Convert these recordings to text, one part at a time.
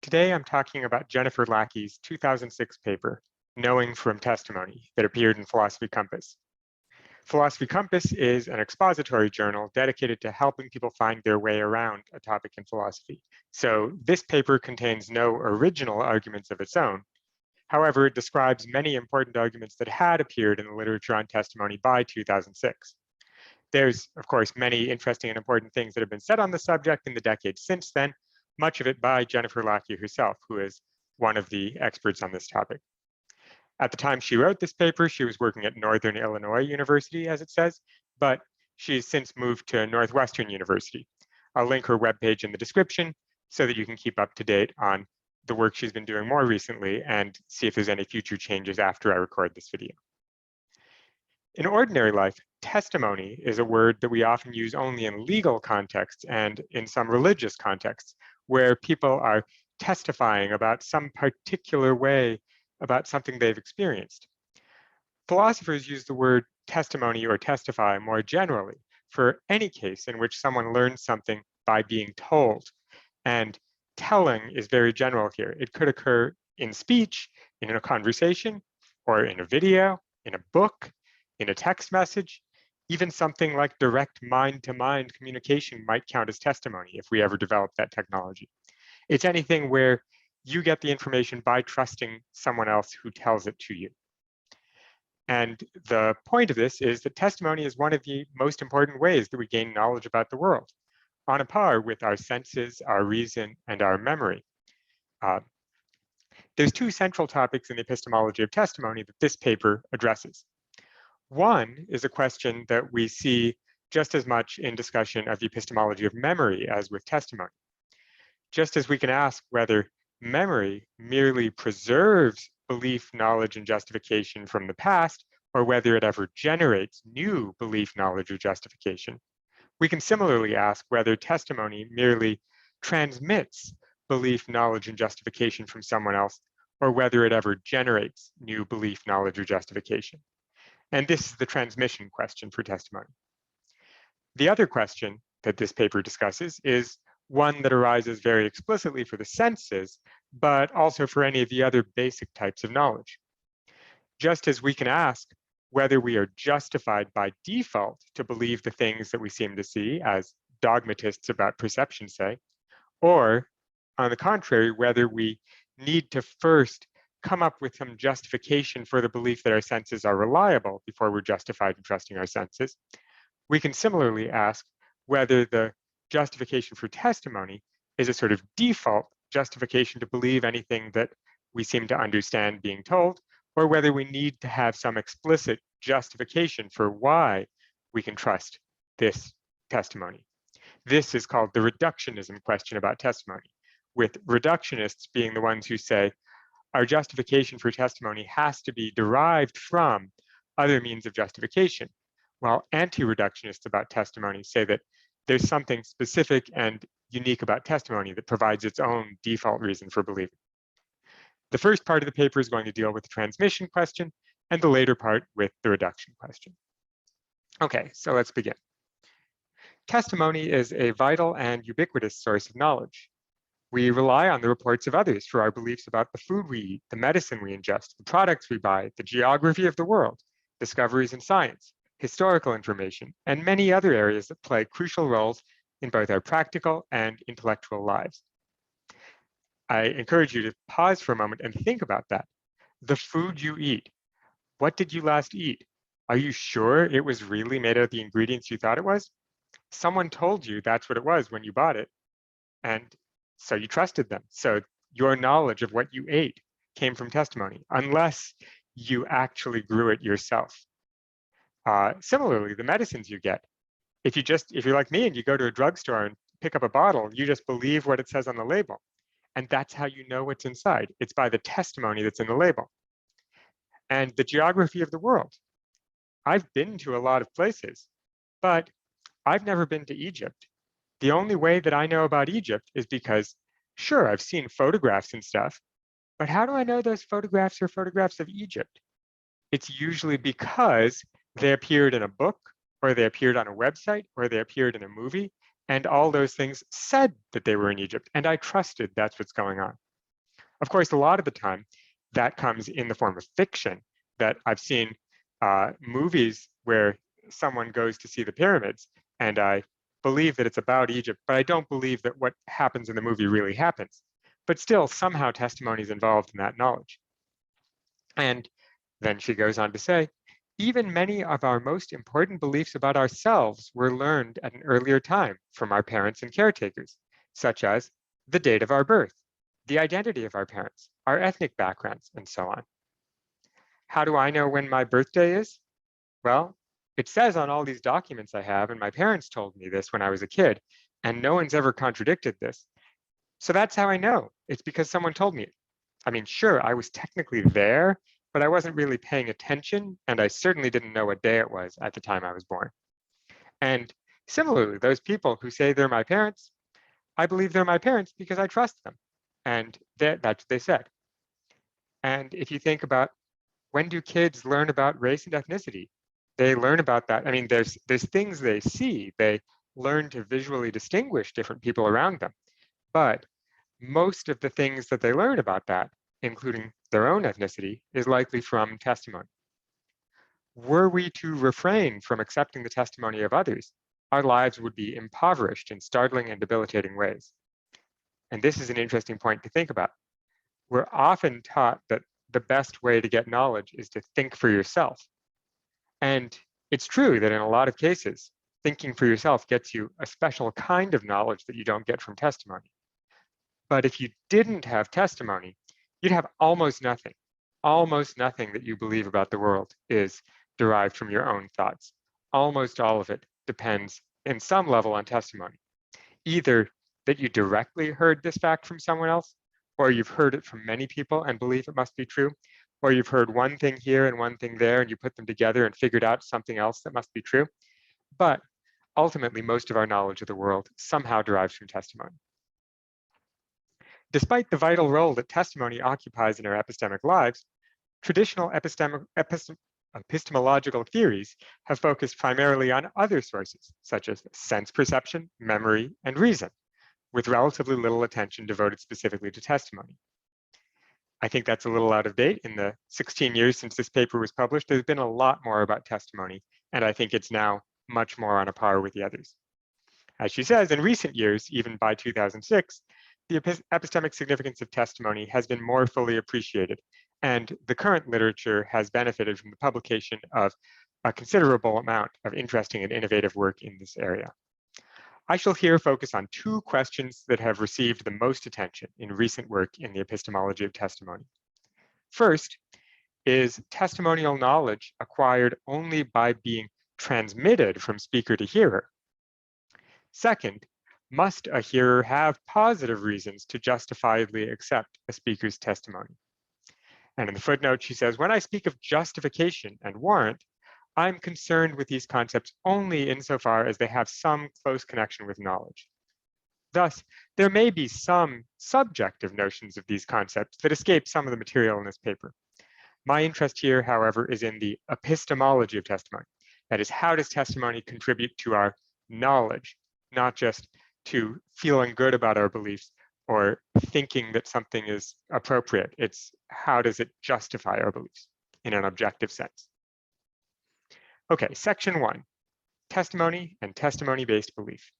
Today, I'm talking about Jennifer Lackey's 2006 paper, Knowing from Testimony, that appeared in Philosophy Compass. Philosophy Compass is an expository journal dedicated to helping people find their way around a topic in philosophy. So this paper contains no original arguments of its own. However, it describes many important arguments that had appeared in the literature on testimony by 2006. There's, of course, many interesting and important things that have been said on the subject in the decades since then, much of it by Jennifer Lackey herself, who is one of the experts on this topic. At the time she wrote this paper, she was working at Northern Illinois University, as it says, but she's since moved to Northwestern University. I'll link her webpage in the description so that you can keep up to date on the work she's been doing more recently and see if there's any future changes after I record this video. In ordinary life, testimony is a word that we often use only in legal contexts and in some religious contexts, where people are testifying about some particular way about something they've experienced. Philosophers use the word testimony or testify more generally for any case in which someone learns something by being told. And telling is very general here. It could occur in speech, in a conversation, or in a video, in a book, in a text message. Even something like direct mind-to-mind communication might count as testimony if we ever develop that technology. It's anything where you get the information by trusting someone else who tells it to you. And the point of this is that testimony is one of the most important ways that we gain knowledge about the world, on a par with our senses, our reason, and our memory. There's two central topics in the epistemology of testimony that this paper addresses. One is a question that we see just as much in discussion of the epistemology of memory as with testimony. Just as we can ask whether memory merely preserves belief, knowledge, and justification from the past, or whether it ever generates new belief, knowledge, or justification, we can similarly ask whether testimony merely transmits belief, knowledge, and justification from someone else, or whether it ever generates new belief, knowledge, or justification. And this is the transmission question for testimony. The other question that this paper discusses is one that arises very explicitly for the senses, but also for any of the other basic types of knowledge. Just as we can ask whether we are justified by default to believe the things that we seem to see, as dogmatists about perception say, or on the contrary, whether we need to first come up with some justification for the belief that our senses are reliable before we're justified in trusting our senses, we can similarly ask whether the justification for testimony is a sort of default justification to believe anything that we seem to understand being told, or whether we need to have some explicit justification for why we can trust this testimony. This is called the reductionism question about testimony, with reductionists being the ones who say, our justification for testimony has to be derived from other means of justification, while anti-reductionists about testimony say that there's something specific and unique about testimony that provides its own default reason for believing. The first part of the paper is going to deal with the transmission question, and the later part with the reduction question. Okay, so let's begin. Testimony is a vital and ubiquitous source of knowledge. We rely on the reports of others for our beliefs about the food we eat, the medicine we ingest, the products we buy, the geography of the world, discoveries in science, historical information, and many other areas that play crucial roles in both our practical and intellectual lives. I encourage you to pause for a moment and think about that. The food you eat. What did you last eat? Are you sure it was really made out of the ingredients you thought it was? Someone told you that's what it was when you bought it, and so you trusted them. So your knowledge of what you ate came from testimony, unless you actually grew it yourself. Similarly, the medicines you get, if you're like me and you go to a drugstore and pick up a bottle, you just believe what it says on the label. And that's how you know what's inside. It's by the testimony that's in the label. And the geography of the world. I've been to a lot of places, but I've never been to Egypt. The only way that I know about Egypt is because, sure, I've seen photographs and stuff, but how do I know those photographs are photographs of Egypt? It's usually because they appeared in a book, or they appeared on a website, or they appeared in a movie, and all those things said that they were in Egypt, and I trusted that's what's going on. Of course, a lot of the time, that comes in the form of fiction, that I've seen movies where someone goes to see the pyramids, and I believe that it's about Egypt, but I don't believe that what happens in the movie really happens. But still, somehow testimony is involved in that knowledge. And then she goes on to say, even many of our most important beliefs about ourselves were learned at an earlier time from our parents and caretakers, such as the date of our birth, the identity of our parents, our ethnic backgrounds, and so on. How do I know when my birthday is? Well, it says on all these documents I have, and my parents told me this when I was a kid, and no one's ever contradicted this. So that's how I know. It's because someone told me it. I mean, sure, I was technically there, but I wasn't really paying attention, and I certainly didn't know what day it was at the time I was born. And similarly, those people who say they're my parents, I believe they're my parents because I trust them. And that's what they said. And if you think about, when do kids learn about race and ethnicity? They learn about that. I mean, there's things they see. They learn to visually distinguish different people around them. But most of the things that they learn about that, including their own ethnicity, is likely from testimony. Were we to refrain from accepting the testimony of others, our lives would be impoverished in startling and debilitating ways. And this is an interesting point to think about. We're often taught that the best way to get knowledge is to think for yourself. And it's true that in a lot of cases, thinking for yourself gets you a special kind of knowledge that you don't get from testimony. But if you didn't have testimony, you'd have almost nothing. Almost nothing that you believe about the world is derived from your own thoughts. Almost all of it depends in some level on testimony. Either that you directly heard this fact from someone else, or you've heard it from many people and believe it must be true, or you've heard one thing here and one thing there and you put them together and figured out something else that must be true. But ultimately, most of our knowledge of the world somehow derives from testimony. Despite the vital role that testimony occupies in our epistemic lives, traditional epistemological theories have focused primarily on other sources, such as sense perception, memory, and reason, with relatively little attention devoted specifically to testimony. I think that's a little out of date. In the 16 years since this paper was published, there's been a lot more about testimony, and I think it's now much more on a par with the others. As she says, in recent years, even by 2006, the epistemic significance of testimony has been more fully appreciated, and the current literature has benefited from the publication of a considerable amount of interesting and innovative work in this area. I shall here focus on two questions that have received the most attention in recent work in the epistemology of testimony. First, is testimonial knowledge acquired only by being transmitted from speaker to hearer? Second, must a hearer have positive reasons to justifiably accept a speaker's testimony? And in the footnote, she says, when I speak of justification and warrant, I'm concerned with these concepts only insofar as they have some close connection with knowledge. Thus, there may be some subjective notions of these concepts that escape some of the material in this paper. My interest here, however, is in the epistemology of testimony. That is, how does testimony contribute to our knowledge, not just to feeling good about our beliefs or thinking that something is appropriate. It's how does it justify our beliefs in an objective sense. Okay, section 1, testimony and testimony-based belief.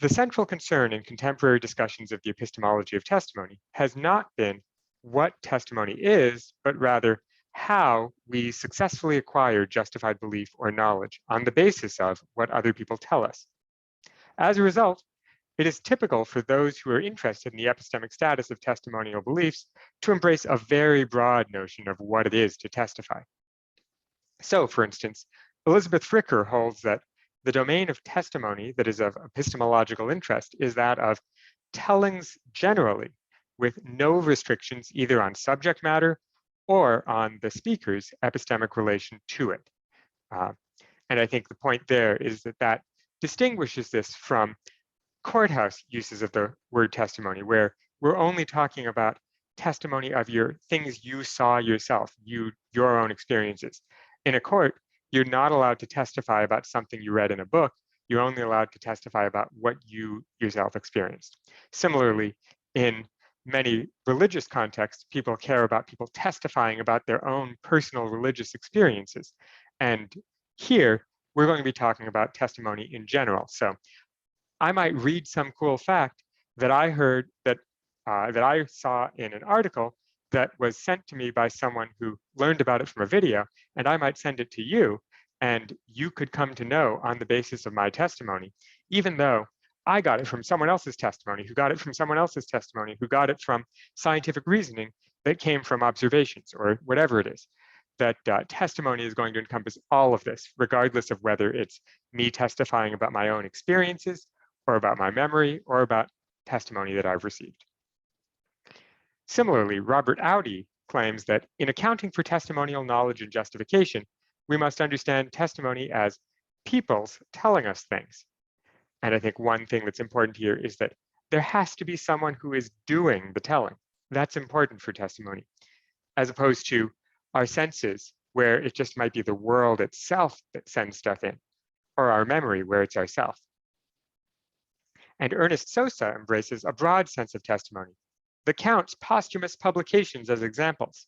The central concern in contemporary discussions of the epistemology of testimony has not been what testimony is, but rather how we successfully acquire justified belief or knowledge on the basis of what other people tell us. As a result, it is typical for those who are interested in the epistemic status of testimonial beliefs to embrace a very broad notion of what it is to testify. So, for instance, Elizabeth Fricker holds that the domain of testimony that is of epistemological interest is that of tellings generally, with no restrictions either on subject matter or on the speaker's epistemic relation to it. And I think the point there is that that distinguishes this from courthouse uses of the word testimony, where we're only talking about testimony of your things you saw yourself, your own experiences. In a court, you're not allowed to testify about something you read in a book. You're only allowed to testify about what you yourself experienced. Similarly, in many religious contexts, people care about people testifying about their own personal religious experiences. And here, we're going to be talking about testimony in general. So I might read some cool fact that I heard that I saw in an article that was sent to me by someone who learned about it from a video, and I might send it to you, and you could come to know on the basis of my testimony, even though I got it from someone else's testimony, who got it from someone else's testimony, who got it from scientific reasoning that came from observations or whatever it is. That testimony is going to encompass all of this, regardless of whether it's me testifying about my own experiences or about my memory or about testimony that I've received. Similarly, Robert Audi claims that in accounting for testimonial knowledge and justification, we must understand testimony as people's telling us things. And I think one thing that's important here is that there has to be someone who is doing the telling. That's important for testimony, as opposed to our senses, where it just might be the world itself that sends stuff in, or our memory, where it's ourself. And Ernest Sosa embraces a broad sense of testimony that counts posthumous publications as examples.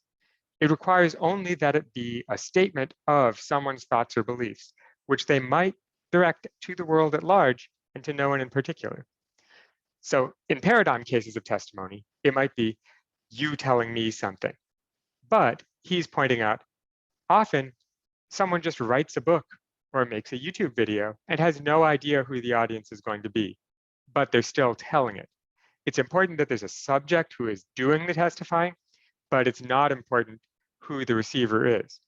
It requires only that it be a statement of someone's thoughts or beliefs, which they might direct to the world at large and to no one in particular. So in paradigm cases of testimony, it might be you telling me something. But he's pointing out, often someone just writes a book or makes a YouTube video and has no idea who the audience is going to be, but they're still telling it. It's important that there's a subject who is doing the testifying, but it's not important who the receiver is,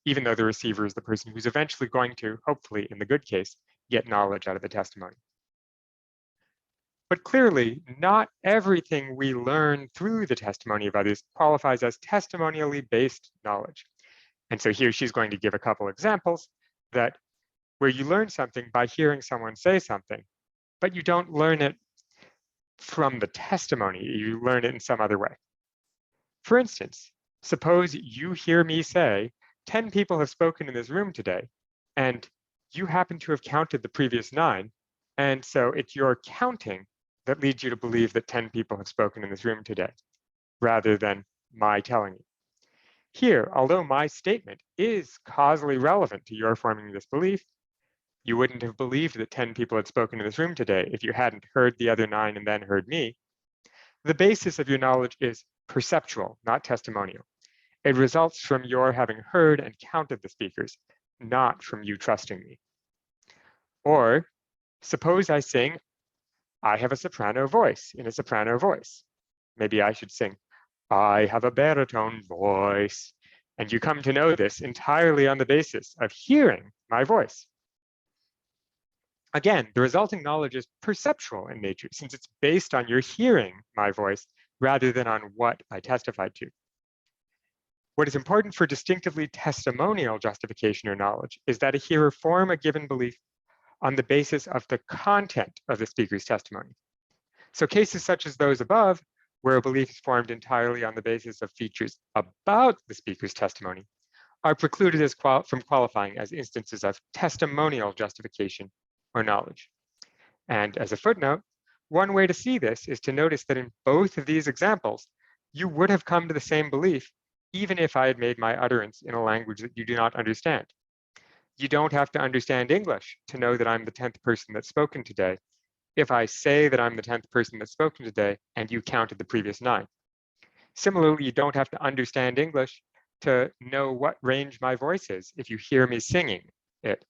even though the receiver is the person who's eventually going to, hopefully in the good case, get knowledge out of the testimony. But clearly, not everything we learn through the testimony of others qualifies as testimonially based knowledge. And so here she's going to give a couple examples that where you learn something by hearing someone say something, but you don't learn it from the testimony, you learn it in some other way. For instance, suppose you hear me say, 10 people have spoken in this room today, and you happen to have counted the previous 9, and so it's your counting that leads you to believe that 10 people have spoken in this room today, rather than my telling you. Here, although my statement is causally relevant to your forming this belief, you wouldn't have believed that 10 people had spoken in this room today if you hadn't heard the other 9 and then heard me. The basis of your knowledge is perceptual, not testimonial. It results from your having heard and counted the speakers, not from you trusting me. Or suppose I sing, I have a soprano voice in a soprano voice. Maybe I should sing, I have a baritone voice. And you come to know this entirely on the basis of hearing my voice. Again, the resulting knowledge is perceptual in nature, since it's based on your hearing my voice rather than on what I testified to. What is important for distinctively testimonial justification or knowledge is that a hearer form a given belief on the basis of the content of the speaker's testimony. So cases such as those above, where a belief is formed entirely on the basis of features about the speaker's testimony, are precluded as from qualifying as instances of testimonial justification or knowledge. And as a footnote, one way to see this is to notice that in both of these examples, you would have come to the same belief even if I had made my utterance in a language that you do not understand. You don't have to understand English to know that I'm the 10th person that's spoken today if I say that I'm the 10th person that's spoken today and you counted the previous 9. Similarly, you don't have to understand English to know what range my voice is if you hear me singing it.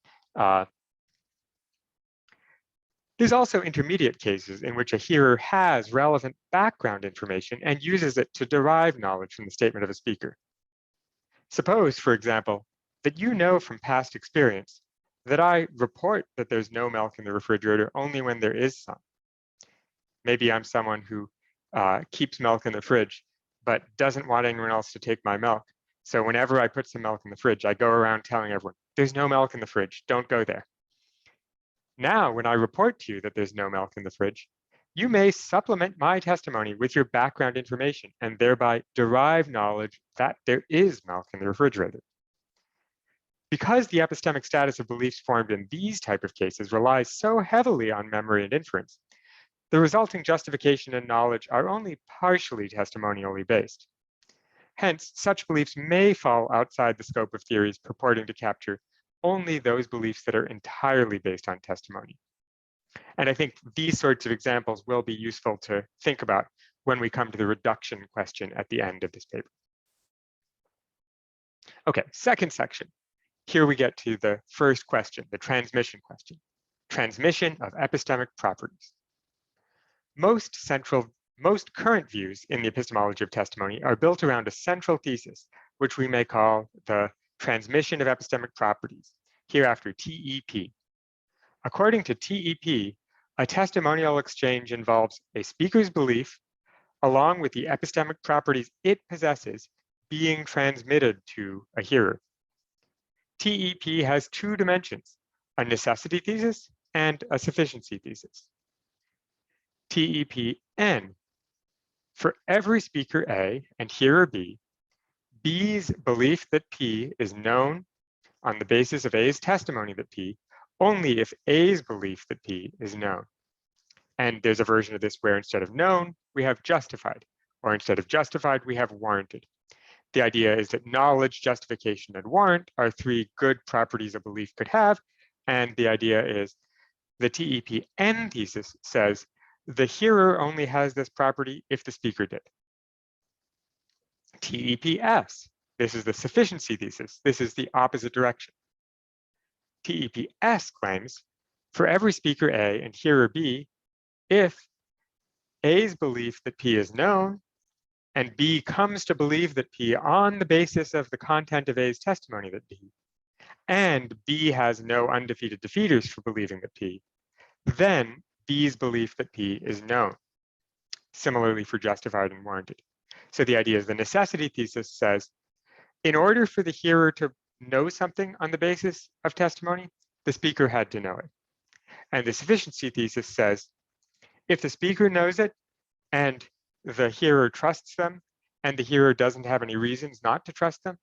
There's also intermediate cases in which a hearer has relevant background information and uses it to derive knowledge from the statement of a speaker. Suppose, for example, that you know from past experience that I report that there's no milk in the refrigerator only when there is some. Maybe I'm someone who keeps milk in the fridge, but doesn't want anyone else to take my milk. So whenever I put some milk in the fridge, I go around telling everyone, there's no milk in the fridge, don't go there. Now, when I report to you that there's no milk in the fridge, you may supplement my testimony with your background information and thereby derive knowledge that there is milk in the refrigerator. Because the epistemic status of beliefs formed in these type of cases relies so heavily on memory and inference, the resulting justification and knowledge are only partially testimonially based. Hence, such beliefs may fall outside the scope of theories purporting to capture only those beliefs that are entirely based on testimony. And I think these sorts of examples will be useful to think about when we come to the reduction question at the end of this paper. Okay, second section. Here we get to the first question, the transmission question. Transmission of epistemic properties. Most current views in the epistemology of testimony are built around a central thesis, which we may call the transmission of epistemic properties, hereafter TEP. According to TEP, a testimonial exchange involves a speaker's belief, along with the epistemic properties it possesses, being transmitted to a hearer. TEP has two dimensions, a necessity thesis and a sufficiency thesis. TEP-N. For every speaker A and hearer B, B's belief that P is known on the basis of A's testimony that P, only if A's belief that P is known. And there's a version of this where instead of known, we have justified, or instead of justified, we have warranted. The idea is that knowledge, justification, and warrant are three good properties a belief could have. And the idea is the TEP-N thesis says the hearer only has this property if the speaker did. TEP-S, this is the sufficiency thesis. This is the opposite direction. TEP-S claims for every speaker A and hearer B, if A's belief that P is known and B comes to believe that P on the basis of the content of A's testimony that B, and B has no undefeated defeaters for believing that P, then B's belief that P is known. Similarly for justified and warranted. So the idea is the necessity thesis says, in order for the hearer to know something on the basis of testimony, the speaker had to know it. And the sufficiency thesis says, if the speaker knows it and the hearer trusts them and the hearer doesn't have any reasons not to trust them,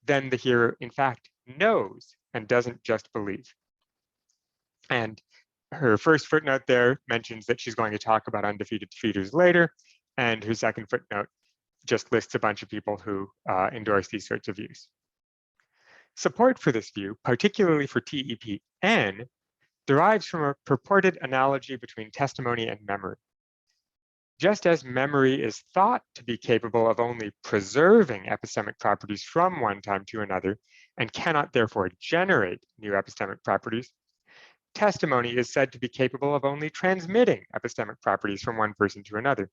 then the hearer in fact knows and doesn't just believe. And her first footnote there mentions that she's going to talk about undefeated defeaters later, and her second footnote just lists a bunch of people who endorse these sorts of views. Support for this view, particularly for TEP-N, derives from a purported analogy between testimony and memory. Just as memory is thought to be capable of only preserving epistemic properties from one time to another and cannot therefore generate new epistemic properties, testimony is said to be capable of only transmitting epistemic properties from one person to another.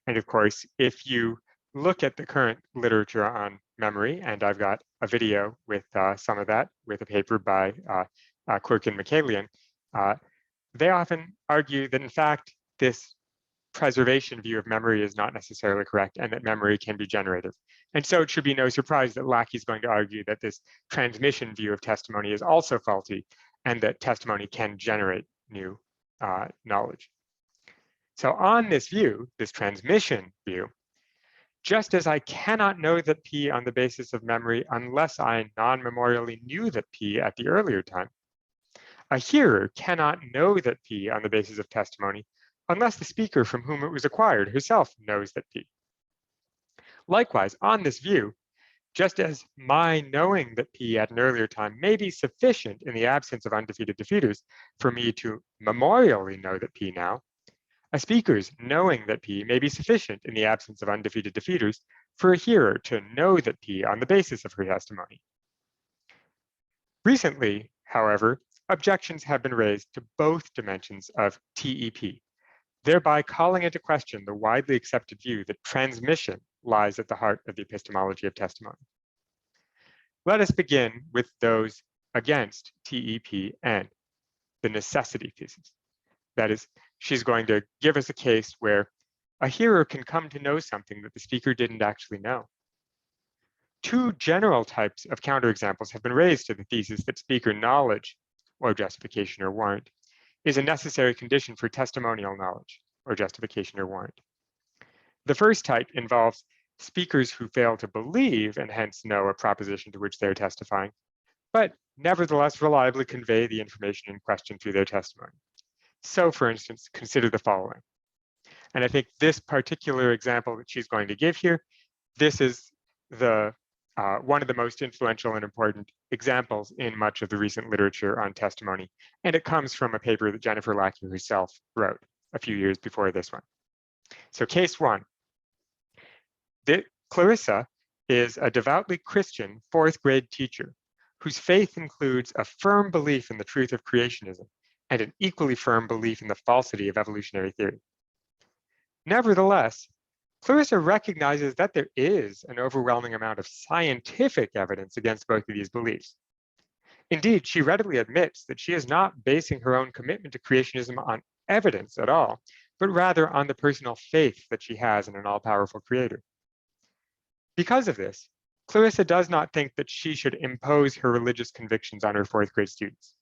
And of course, if you look at the current literature on memory, and I've got a video with some of that, with a paper by Quirk and Michaelian, they often argue that in fact, this preservation view of memory is not necessarily correct and that memory can be generative. And so it should be no surprise that Lackey is going to argue that this transmission view of testimony is also faulty and that testimony can generate new knowledge. So on this view, this transmission view, just as I cannot know that P on the basis of memory unless I non-memorially knew that P at the earlier time, a hearer cannot know that P on the basis of testimony unless the speaker from whom it was acquired herself knows that P. Likewise, on this view, just as my knowing that P at an earlier time may be sufficient in the absence of undefeated defeaters for me to memorially know that P now, a speaker's knowing that P may be sufficient in the absence of undefeated defeaters for a hearer to know that P on the basis of her testimony. Recently, however, objections have been raised to both dimensions of TEP, thereby calling into question the widely accepted view that transmission lies at the heart of the epistemology of testimony. Let us begin with those against TEP-N, the necessity thesis. That is, she's going to give us a case where a hearer can come to know something that the speaker didn't actually know. Two general types of counterexamples have been raised to the thesis that speaker knowledge, or justification or warrant, is a necessary condition for testimonial knowledge, or justification or warrant. The first type involves speakers who fail to believe and hence know a proposition to which they're testifying, but nevertheless reliably convey the information in question through their testimony. So, for instance, consider the following. And I think this particular example that she's going to give here, this is one of the most influential and important examples in much of the recent literature on testimony. And it comes from a paper that Jennifer Lackey herself wrote a few years before this one. So case one, Clarissa is a devoutly Christian fourth grade teacher whose faith includes a firm belief in the truth of creationism and an equally firm belief in the falsity of evolutionary theory. Nevertheless, Clarissa recognizes that there is an overwhelming amount of scientific evidence against both of these beliefs. Indeed, she readily admits that she is not basing her own commitment to creationism on evidence at all, but rather on the personal faith that she has in an all-powerful creator. Because of this, Clarissa does not think that she should impose her religious convictions on her fourth grade students.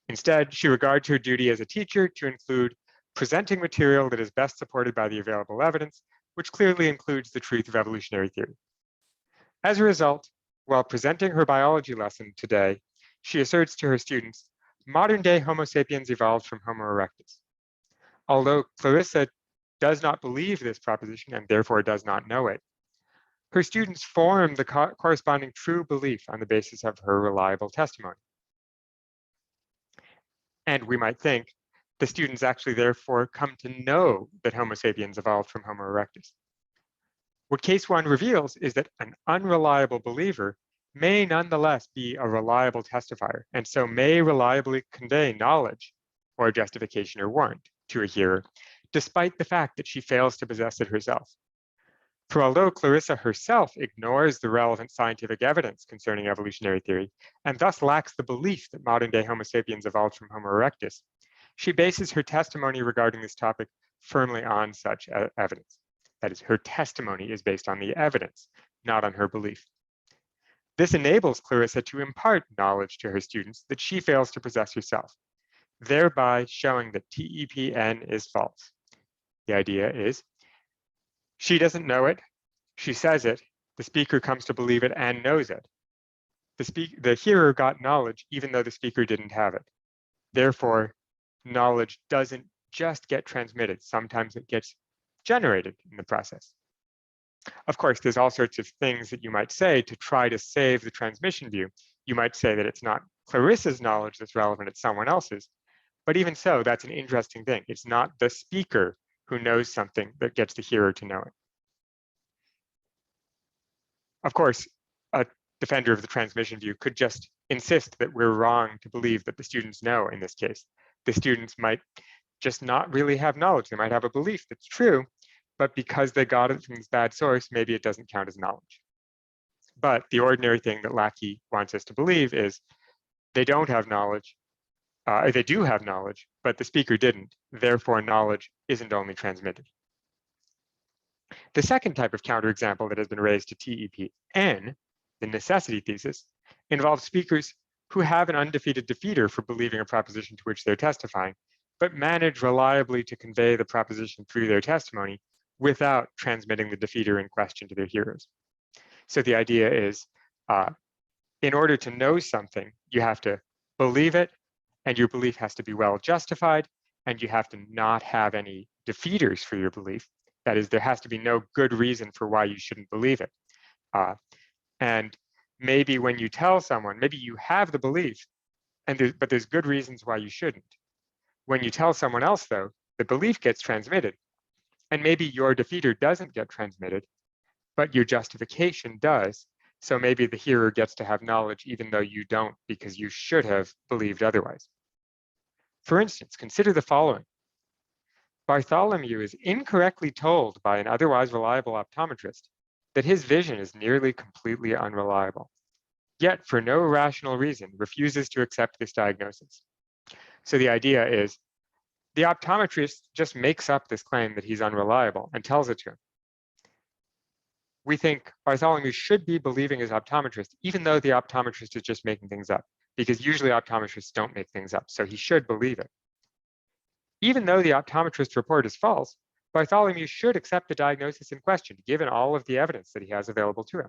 Instead, she regards her duty as a teacher to include presenting material that is best supported by the available evidence, which clearly includes the truth of evolutionary theory. As a result, while presenting her biology lesson today, she asserts to her students, modern-day Homo sapiens evolved from Homo erectus. Although Clarissa does not believe this proposition and therefore does not know it, her students form the corresponding true belief on the basis of her reliable testimony. And we might think the students actually therefore come to know that Homo sapiens evolved from Homo erectus. What case one reveals is that an unreliable believer may nonetheless be a reliable testifier, and so may reliably convey knowledge or justification or warrant to a hearer, despite the fact that she fails to possess it herself. For although Clarissa herself ignores the relevant scientific evidence concerning evolutionary theory, and thus lacks the belief that modern-day Homo sapiens evolved from Homo erectus, she bases her testimony regarding this topic firmly on such evidence. That is, her testimony is based on the evidence, not on her belief. This enables Clarissa to impart knowledge to her students that she fails to possess herself, thereby showing that TEPN is false. The idea is, she doesn't know it, she says it, the speaker comes to believe it and knows it. The hearer got knowledge even though the speaker didn't have it. Therefore, knowledge doesn't just get transmitted, sometimes it gets generated in the process. Of course, there's all sorts of things that you might say to try to save the transmission view. You might say that it's not Clarissa's knowledge that's relevant, it's someone else's. But even so, that's an interesting thing. It's not the speaker who knows something that gets the hearer to know it. Of course, a defender of the transmission view could just insist that we're wrong to believe that the students know in this case. The students might just not really have knowledge. They might have a belief that's true, but because they got it from this bad source, maybe it doesn't count as knowledge. But the ordinary thing that Lackey wants us to believe is they don't have knowledge, they do have knowledge, but the speaker didn't. Therefore, knowledge isn't only transmitted. The second type of counterexample that has been raised to TEPN, the necessity thesis, involves speakers who have an undefeated defeater for believing a proposition to which they're testifying, but manage reliably to convey the proposition through their testimony without transmitting the defeater in question to their hearers. So the idea is, in order to know something, you have to believe it, and your belief has to be well justified, and you have to not have any defeaters for your belief. That is, there has to be no good reason for why you shouldn't believe it. And maybe when you tell someone, maybe you have the belief, but there's good reasons why you shouldn't. When you tell someone else, though, the belief gets transmitted, and maybe your defeater doesn't get transmitted, but your justification does. So maybe the hearer gets to have knowledge even though you don't, because you should have believed otherwise. For instance, consider the following. Bartholomew is incorrectly told by an otherwise reliable optometrist that his vision is nearly completely unreliable, yet for no rational reason refuses to accept this diagnosis. So the idea is, the optometrist just makes up this claim that he's unreliable and tells it to him. We think Bartholomew should be believing his optometrist, even though the optometrist is just making things up, because usually optometrists don't make things up, so he should believe it. Even though the optometrist's report is false, Bartholomew should accept the diagnosis in question, given all of the evidence that he has available to him.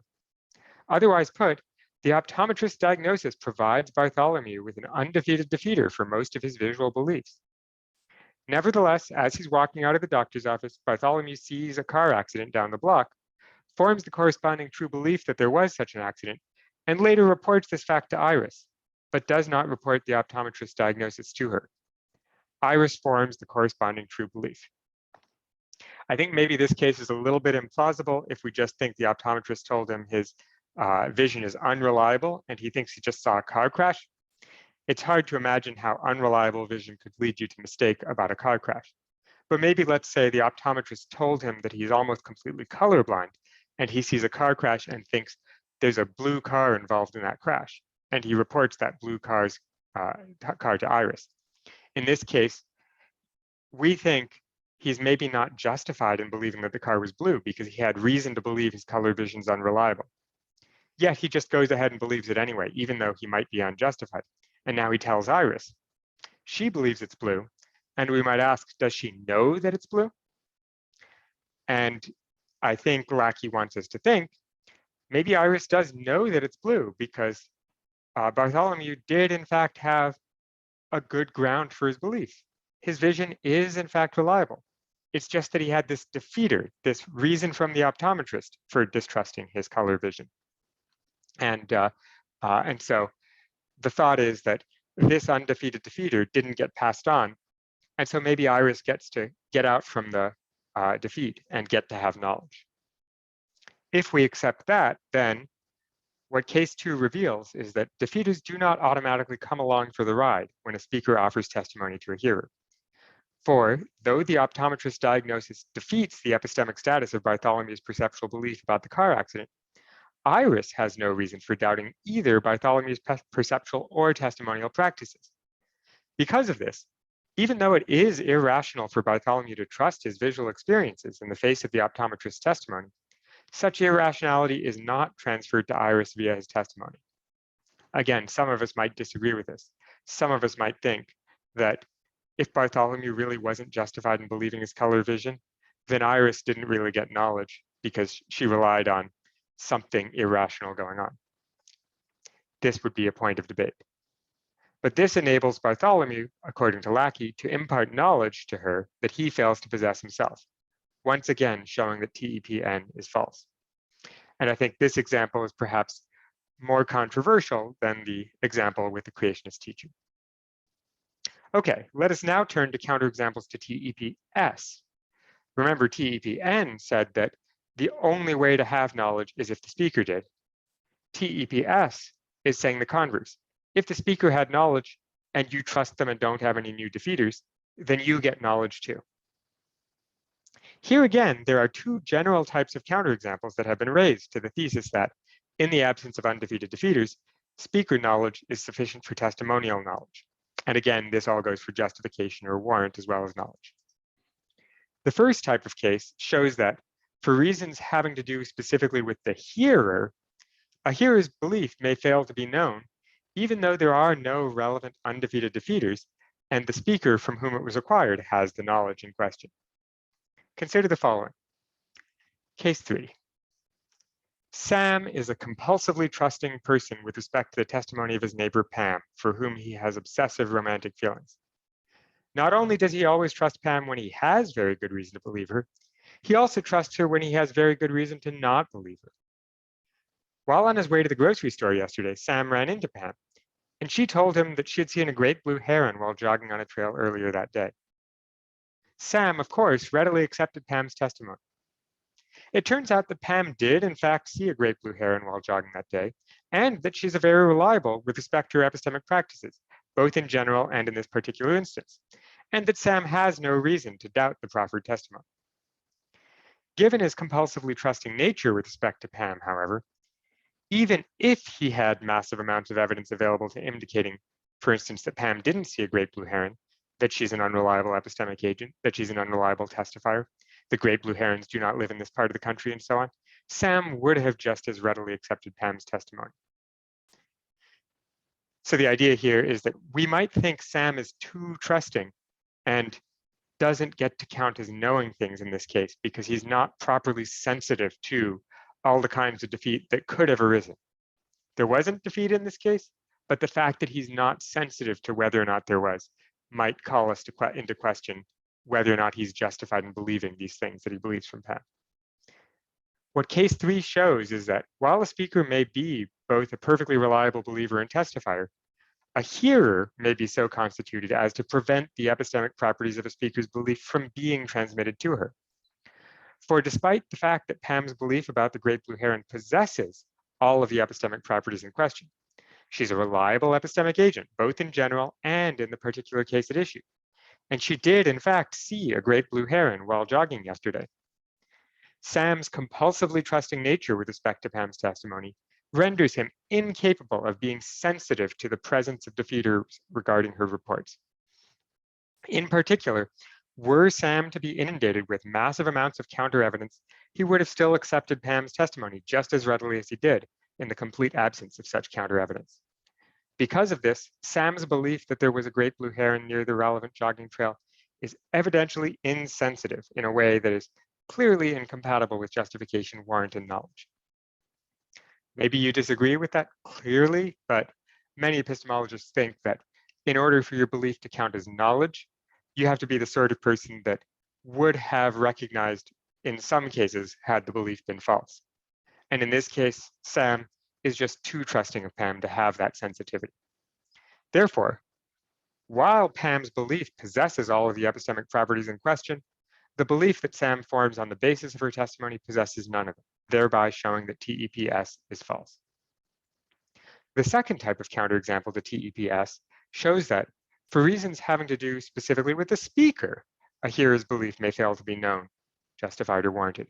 Otherwise put, the optometrist's diagnosis provides Bartholomew with an undefeated defeater for most of his visual beliefs. Nevertheless, as he's walking out of the doctor's office, Bartholomew sees a car accident down the block, forms the corresponding true belief that there was such an accident, and later reports this fact to Iris, but does not report the optometrist's diagnosis to her. Iris forms the corresponding true belief. I think maybe this case is a little bit implausible if we just think the optometrist told him his vision is unreliable and he thinks he just saw a car crash. It's hard to imagine how unreliable vision could lead you to mistake about a car crash. But maybe let's say the optometrist told him that he's almost completely colorblind and he sees a car crash and thinks there's a blue car involved in that crash. And he reports that blue car to Iris. In this case, we think he's maybe not justified in believing that the car was blue because he had reason to believe his color vision is unreliable. Yet he just goes ahead and believes it anyway, even though he might be unjustified. And now he tells Iris. She believes it's blue. And we might ask, does she know that it's blue? And I think Lackey wants us to think, maybe Iris does know that it's blue because Bartholomew did in fact have a good ground for his belief. His vision is in fact reliable. It's just that he had this defeater, this reason from the optometrist for distrusting his color vision. And so the thought is that this undefeated defeater didn't get passed on. And so maybe Iris gets to get out from the defeat and get to have knowledge. If we accept that, then what case 2 reveals is that defeaters do not automatically come along for the ride when a speaker offers testimony to a hearer. For though the optometrist's diagnosis defeats the epistemic status of Bartholomew's perceptual belief about the car accident, Iris has no reason for doubting either Bartholomew's perceptual or testimonial practices. Because of this, even though it is irrational for Bartholomew to trust his visual experiences in the face of the optometrist's testimony, such irrationality is not transferred to Iris via his testimony. Again, some of us might disagree with this. Some of us might think that if Bartholomew really wasn't justified in believing his color vision, then Iris didn't really get knowledge because she relied on something irrational going on. This would be a point of debate. But this enables Bartholomew, according to Lackey, to impart knowledge to her that he fails to possess himself, once again showing that TEPN is false. And I think this example is perhaps more controversial than the example with the creationist teacher. Okay, let us now turn to counterexamples to TEPS. Remember, TEPN said that the only way to have knowledge is if the speaker did. TEPS is saying the converse. If the speaker had knowledge and you trust them and don't have any new defeaters, then you get knowledge too. Here again, there are two general types of counterexamples that have been raised to the thesis that, in the absence of undefeated defeaters, speaker knowledge is sufficient for testimonial knowledge. And again, this all goes for justification or warrant as well as knowledge. The first type of case shows that, for reasons having to do specifically with the hearer, a hearer's belief may fail to be known, even though there are no relevant undefeated defeaters, and the speaker from whom it was acquired has the knowledge in question. Consider the following. Case 3. Sam is a compulsively trusting person with respect to the testimony of his neighbor Pam, for whom he has obsessive romantic feelings. Not only does he always trust Pam when he has very good reason to believe her, he also trusts her when he has very good reason to not believe her. While on his way to the grocery store yesterday, Sam ran into Pam, and she told him that she had seen a great blue heron while jogging on a trail earlier that day. Sam, of course, readily accepted Pam's testimony. It turns out that Pam did, in fact, see a great blue heron while jogging that day, and that she's very reliable with respect to her epistemic practices, both in general and in this particular instance, and that Sam has no reason to doubt the proffered testimony. Given his compulsively trusting nature with respect to Pam, however, even if he had massive amounts of evidence available to him indicating, for instance, that Pam didn't see a great blue heron, that she's an unreliable epistemic agent, that she's an unreliable testifier, the great blue herons do not live in this part of the country, and so on, Sam would have just as readily accepted Pam's testimony. So the idea here is that we might think Sam is too trusting and doesn't get to count as knowing things in this case because he's not properly sensitive to all the kinds of defeat that could have arisen. There wasn't defeat in this case, but the fact that he's not sensitive to whether or not there was might call us into question whether or not he's justified in believing these things that he believes from Pam. What case 3 shows is that while a speaker may be both a perfectly reliable believer and testifier, a hearer may be so constituted as to prevent the epistemic properties of a speaker's belief from being transmitted to her. For despite the fact that Pam's belief about the great blue heron possesses all of the epistemic properties in question, she's a reliable epistemic agent, both in general and in the particular case at issue. And she did, in fact, see a great blue heron while jogging yesterday. Sam's compulsively trusting nature with respect to Pam's testimony renders him incapable of being sensitive to the presence of defeaters regarding her reports. In particular, were Sam to be inundated with massive amounts of counter evidence, he would have still accepted Pam's testimony just as readily as he did in the complete absence of such counter evidence. Because of this, Sam's belief that there was a great blue heron near the relevant jogging trail is evidentially insensitive in a way that is clearly incompatible with justification, warrant, and knowledge. Maybe you disagree with that clearly, but many epistemologists think that in order for your belief to count as knowledge, you have to be the sort of person that would have recognized in some cases had the belief been false. And in this case, Sam is just too trusting of Pam to have that sensitivity. Therefore, while Pam's belief possesses all of the epistemic properties in question, the belief that Sam forms on the basis of her testimony possesses none of them, thereby showing that TEPS is false. The second type of counterexample to TEPS shows that, for reasons having to do specifically with the speaker, a hearer's belief may fail to be known, justified, or warranted,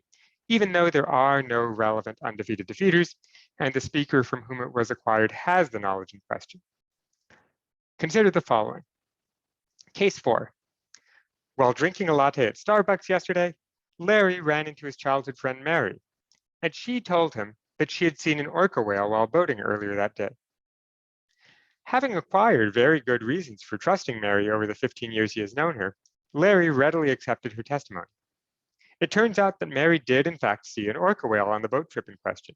even though there are no relevant undefeated defeaters, and the speaker from whom it was acquired has the knowledge in question. Consider the following. Case 4. While drinking a latte at Starbucks yesterday, Larry ran into his childhood friend Mary, and she told him that she had seen an orca whale while boating earlier that day. Having acquired very good reasons for trusting Mary over the 15 years he has known her, Larry readily accepted her testimony. It turns out that Mary did in fact see an orca whale on the boat trip in question,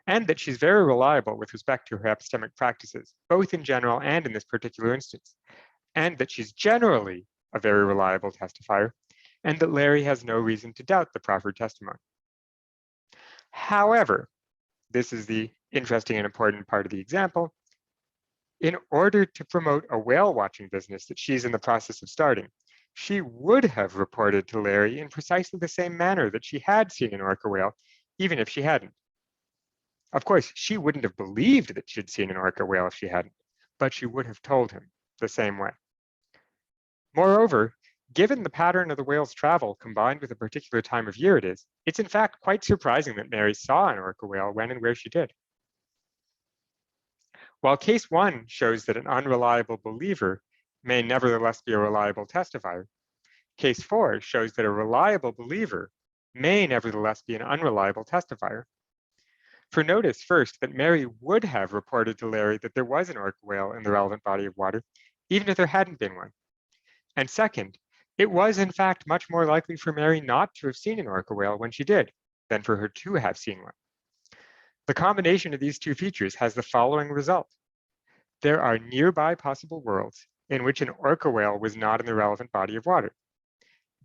and that she's very reliable with respect to her epistemic practices, both in general and in this particular instance, and that she's generally a very reliable testifier, and that Larry has no reason to doubt the proffered testimony. However, this is the interesting and important part of the example. In order to promote a whale watching business that she's in the process of starting, she would have reported to Larry in precisely the same manner that she had seen an orca whale, even if she hadn't. Of course, she wouldn't have believed that she'd seen an orca whale if she hadn't, but she would have told him the same way. Moreover, given the pattern of the whale's travel combined with the particular time of year it is, it's in fact quite surprising that Mary saw an orca whale when and where she did. While case 1 shows that an unreliable believer may nevertheless be a reliable testifier, case 4 shows that a reliable believer may nevertheless be an unreliable testifier. For notice first that Mary would have reported to Larry that there was an orca whale in the relevant body of water, even if there hadn't been one. And second, it was in fact much more likely for Mary not to have seen an orca whale when she did, than for her to have seen one. The combination of these two features has the following result. There are nearby possible worlds in which an orca whale was not in the relevant body of water.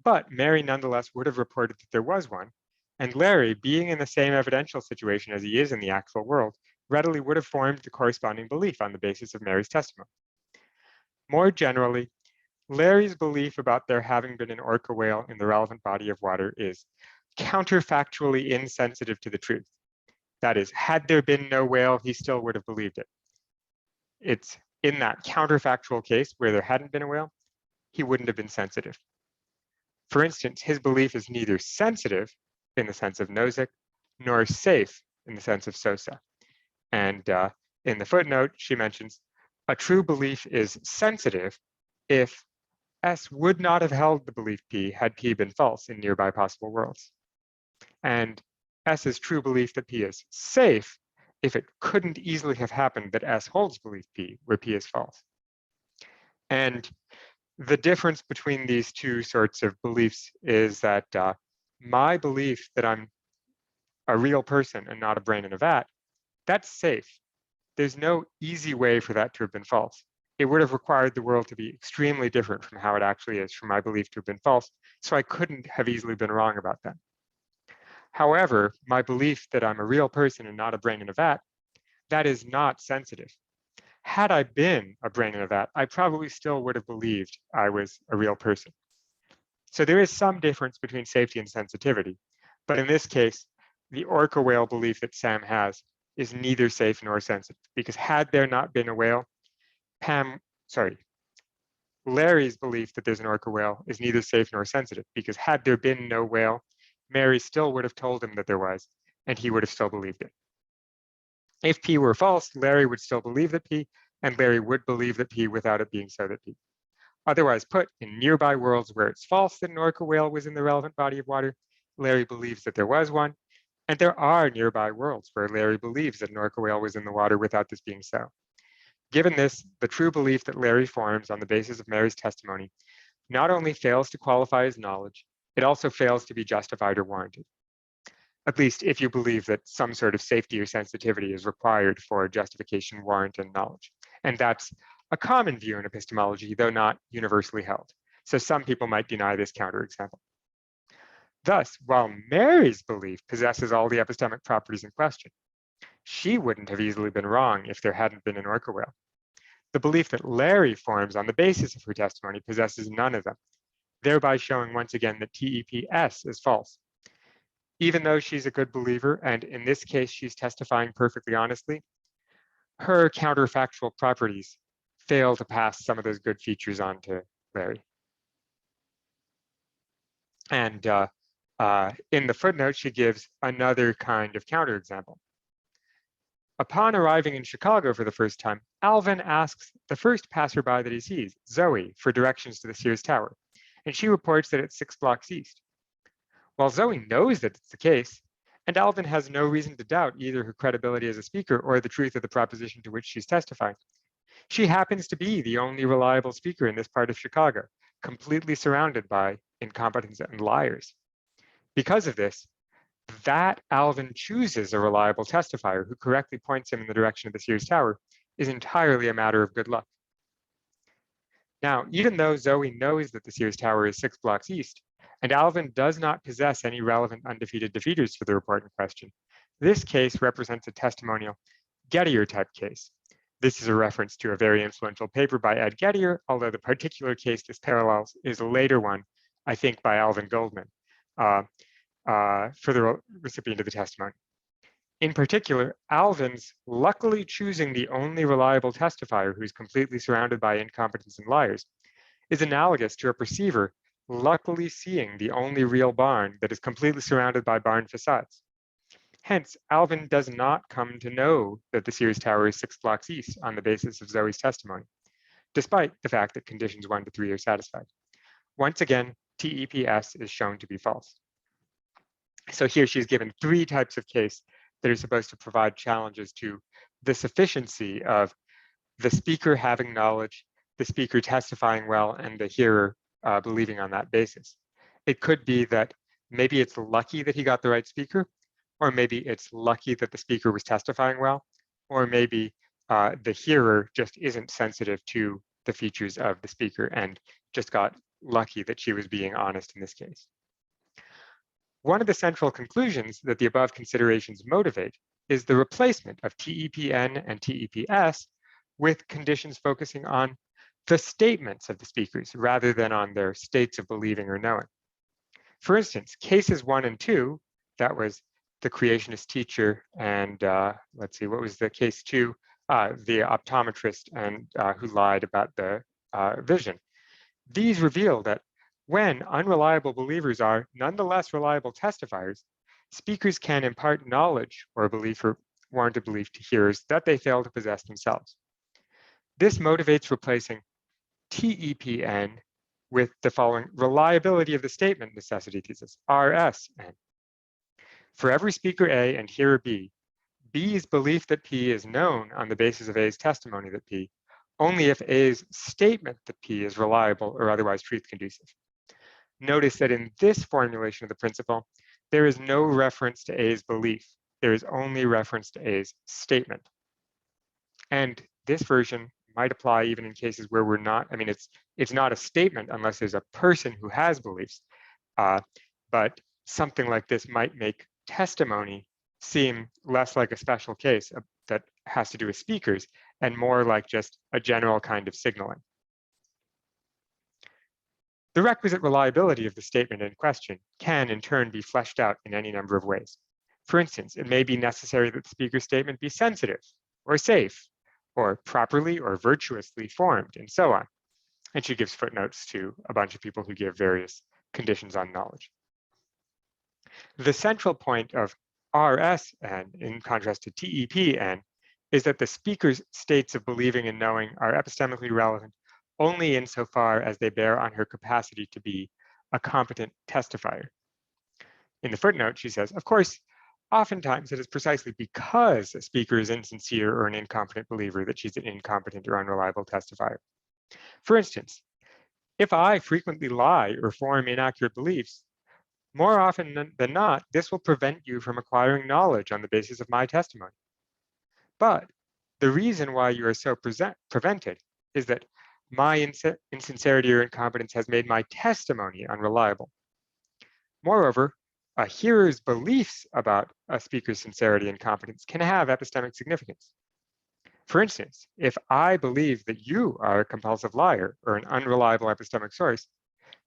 But Mary nonetheless would have reported that there was one, and Larry, being in the same evidential situation as he is in the actual world, readily would have formed the corresponding belief on the basis of Mary's testimony. More generally, Larry's belief about there having been an orca whale in the relevant body of water is counterfactually insensitive to the truth. That is, had there been no whale, he still would have believed it. It's in that counterfactual case where there hadn't been a whale, he wouldn't have been sensitive. For instance, his belief is neither sensitive in the sense of Nozick, nor safe in the sense of Sosa. And in the footnote, she mentions a true belief is sensitive if S would not have held the belief P had P been false in nearby possible worlds. And S's true belief that P is safe if it couldn't easily have happened that S holds belief P where P is false. And the difference between these two sorts of beliefs is that my belief that I'm a real person and not a brain in a vat, that's safe. There's no easy way for that to have been false. it would have required the world to be extremely different from how it actually is for my belief to have been false, so I couldn't have easily been wrong about that. However, my belief that I'm a real person and not a brain in a vat, that is not sensitive. Had I been a brain in a vat, I probably still would have believed I was a real person. So there is some difference between safety and sensitivity, but in this case, the orca whale belief that Sam has is neither safe nor sensitive, because had there not been a whale, Larry's belief that there's an orca whale is neither safe nor sensitive, because had there been no whale, Mary still would have told him that there was, and he would have still believed it. If P were false, Larry would still believe that P, and Larry would believe that P without it being so that P. Otherwise put, in nearby worlds where it's false that an orca whale was in the relevant body of water, Larry believes that there was one, and there are nearby worlds where Larry believes that an orca whale was in the water without this being so. Given this, the true belief that Larry forms on the basis of Mary's testimony not only fails to qualify as knowledge, it also fails to be justified or warranted. At least if you believe that some sort of safety or sensitivity is required for justification, warrant, and knowledge. And that's a common view in epistemology, though not universally held. So some people might deny this counterexample. Thus, while Mary's belief possesses all the epistemic properties in question, she wouldn't have easily been wrong if there hadn't been an orca whale. The belief that Larry forms on the basis of her testimony possesses none of them, thereby showing once again that TEPS is false. Even though she's a good believer, and in this case, she's testifying perfectly honestly, her counterfactual properties fail to pass some of those good features on to Larry. And in the footnote, she gives another kind of counterexample. Upon arriving in Chicago for the first time, Alvin asks the first passerby that he sees, Zoe, for directions to the Sears Tower, and she reports that it's 6 blocks east. While Zoe knows that it's the case, and Alvin has no reason to doubt either her credibility as a speaker or the truth of the proposition to which she's testifying, she happens to be the only reliable speaker in this part of Chicago, completely surrounded by incompetents and liars. Because of this, that Alvin chooses a reliable testifier who correctly points him in the direction of the Sears Tower is entirely a matter of good luck. Now, even though Zoe knows that the Sears Tower is 6 blocks east, and Alvin does not possess any relevant undefeated defeaters for the report in question, this case represents a testimonial Gettier type case. This is a reference to a very influential paper by Ed Gettier, although the particular case this parallels is a later one, I think by Alvin Goldman, for the recipient of the testimony. In particular, Alvin's luckily choosing the only reliable testifier who's completely surrounded by incompetents and liars is analogous to a perceiver luckily seeing the only real barn that is completely surrounded by barn facades. Hence, Alvin does not come to know that the Sears Tower is 6 blocks east on the basis of Zoe's testimony, despite the fact that conditions 1 to 3 are satisfied. Once again, TEPS is shown to be false. So here she's given 3 types of case that are supposed to provide challenges to the sufficiency of the speaker having knowledge, the speaker testifying well, and the hearer believing on that basis. It could be that maybe it's lucky that he got the right speaker, or maybe it's lucky that the speaker was testifying well, or maybe the hearer just isn't sensitive to the features of the speaker and just got lucky that she was being honest in this case. One of the central conclusions that the above considerations motivate is the replacement of TEPN and TEPS with conditions focusing on the statements of the speakers rather than on their states of believing or knowing. For instance, cases 1 and 2, that was the creationist teacher and let's see, what was the case 2? The optometrist and who lied about the vision. These reveal that when unreliable believers are nonetheless reliable testifiers, speakers can impart knowledge or belief or warranted belief to hearers that they fail to possess themselves. This motivates replacing TEPN with the following reliability of the statement necessity thesis, RSN. For every speaker A and hearer B, B's belief that P is known on the basis of A's testimony that P, only if A's statement that P is reliable or otherwise truth conducive. Notice that in this formulation of the principle, there is no reference to A's belief. There is only reference to A's statement. And this version might apply even in cases where we're not, I mean, it's not a statement unless there's a person who has beliefs, but something like this might make testimony seem less like a special case that has to do with speakers and more like just a general kind of signaling. The requisite reliability of the statement in question can in turn be fleshed out in any number of ways. For instance, it may be necessary that the speaker's statement be sensitive or safe or properly or virtuously formed and so on. And she gives footnotes to a bunch of people who give various conditions on knowledge. The central point of RSN, in contrast to TEPN, is that the speaker's states of believing and knowing are epistemically relevant only insofar as they bear on her capacity to be a competent testifier. In the footnote, she says, of course, oftentimes it is precisely because a speaker is insincere or an incompetent believer that she's an incompetent or unreliable testifier. For instance, if I frequently lie or form inaccurate beliefs, more often than not, this will prevent you from acquiring knowledge on the basis of my testimony. But the reason why you are so prevented is that my insincerity or incompetence has made my testimony unreliable. Moreover, a hearer's beliefs about a speaker's sincerity and competence can have epistemic significance. For instance, if I believe that you are a compulsive liar or an unreliable epistemic source,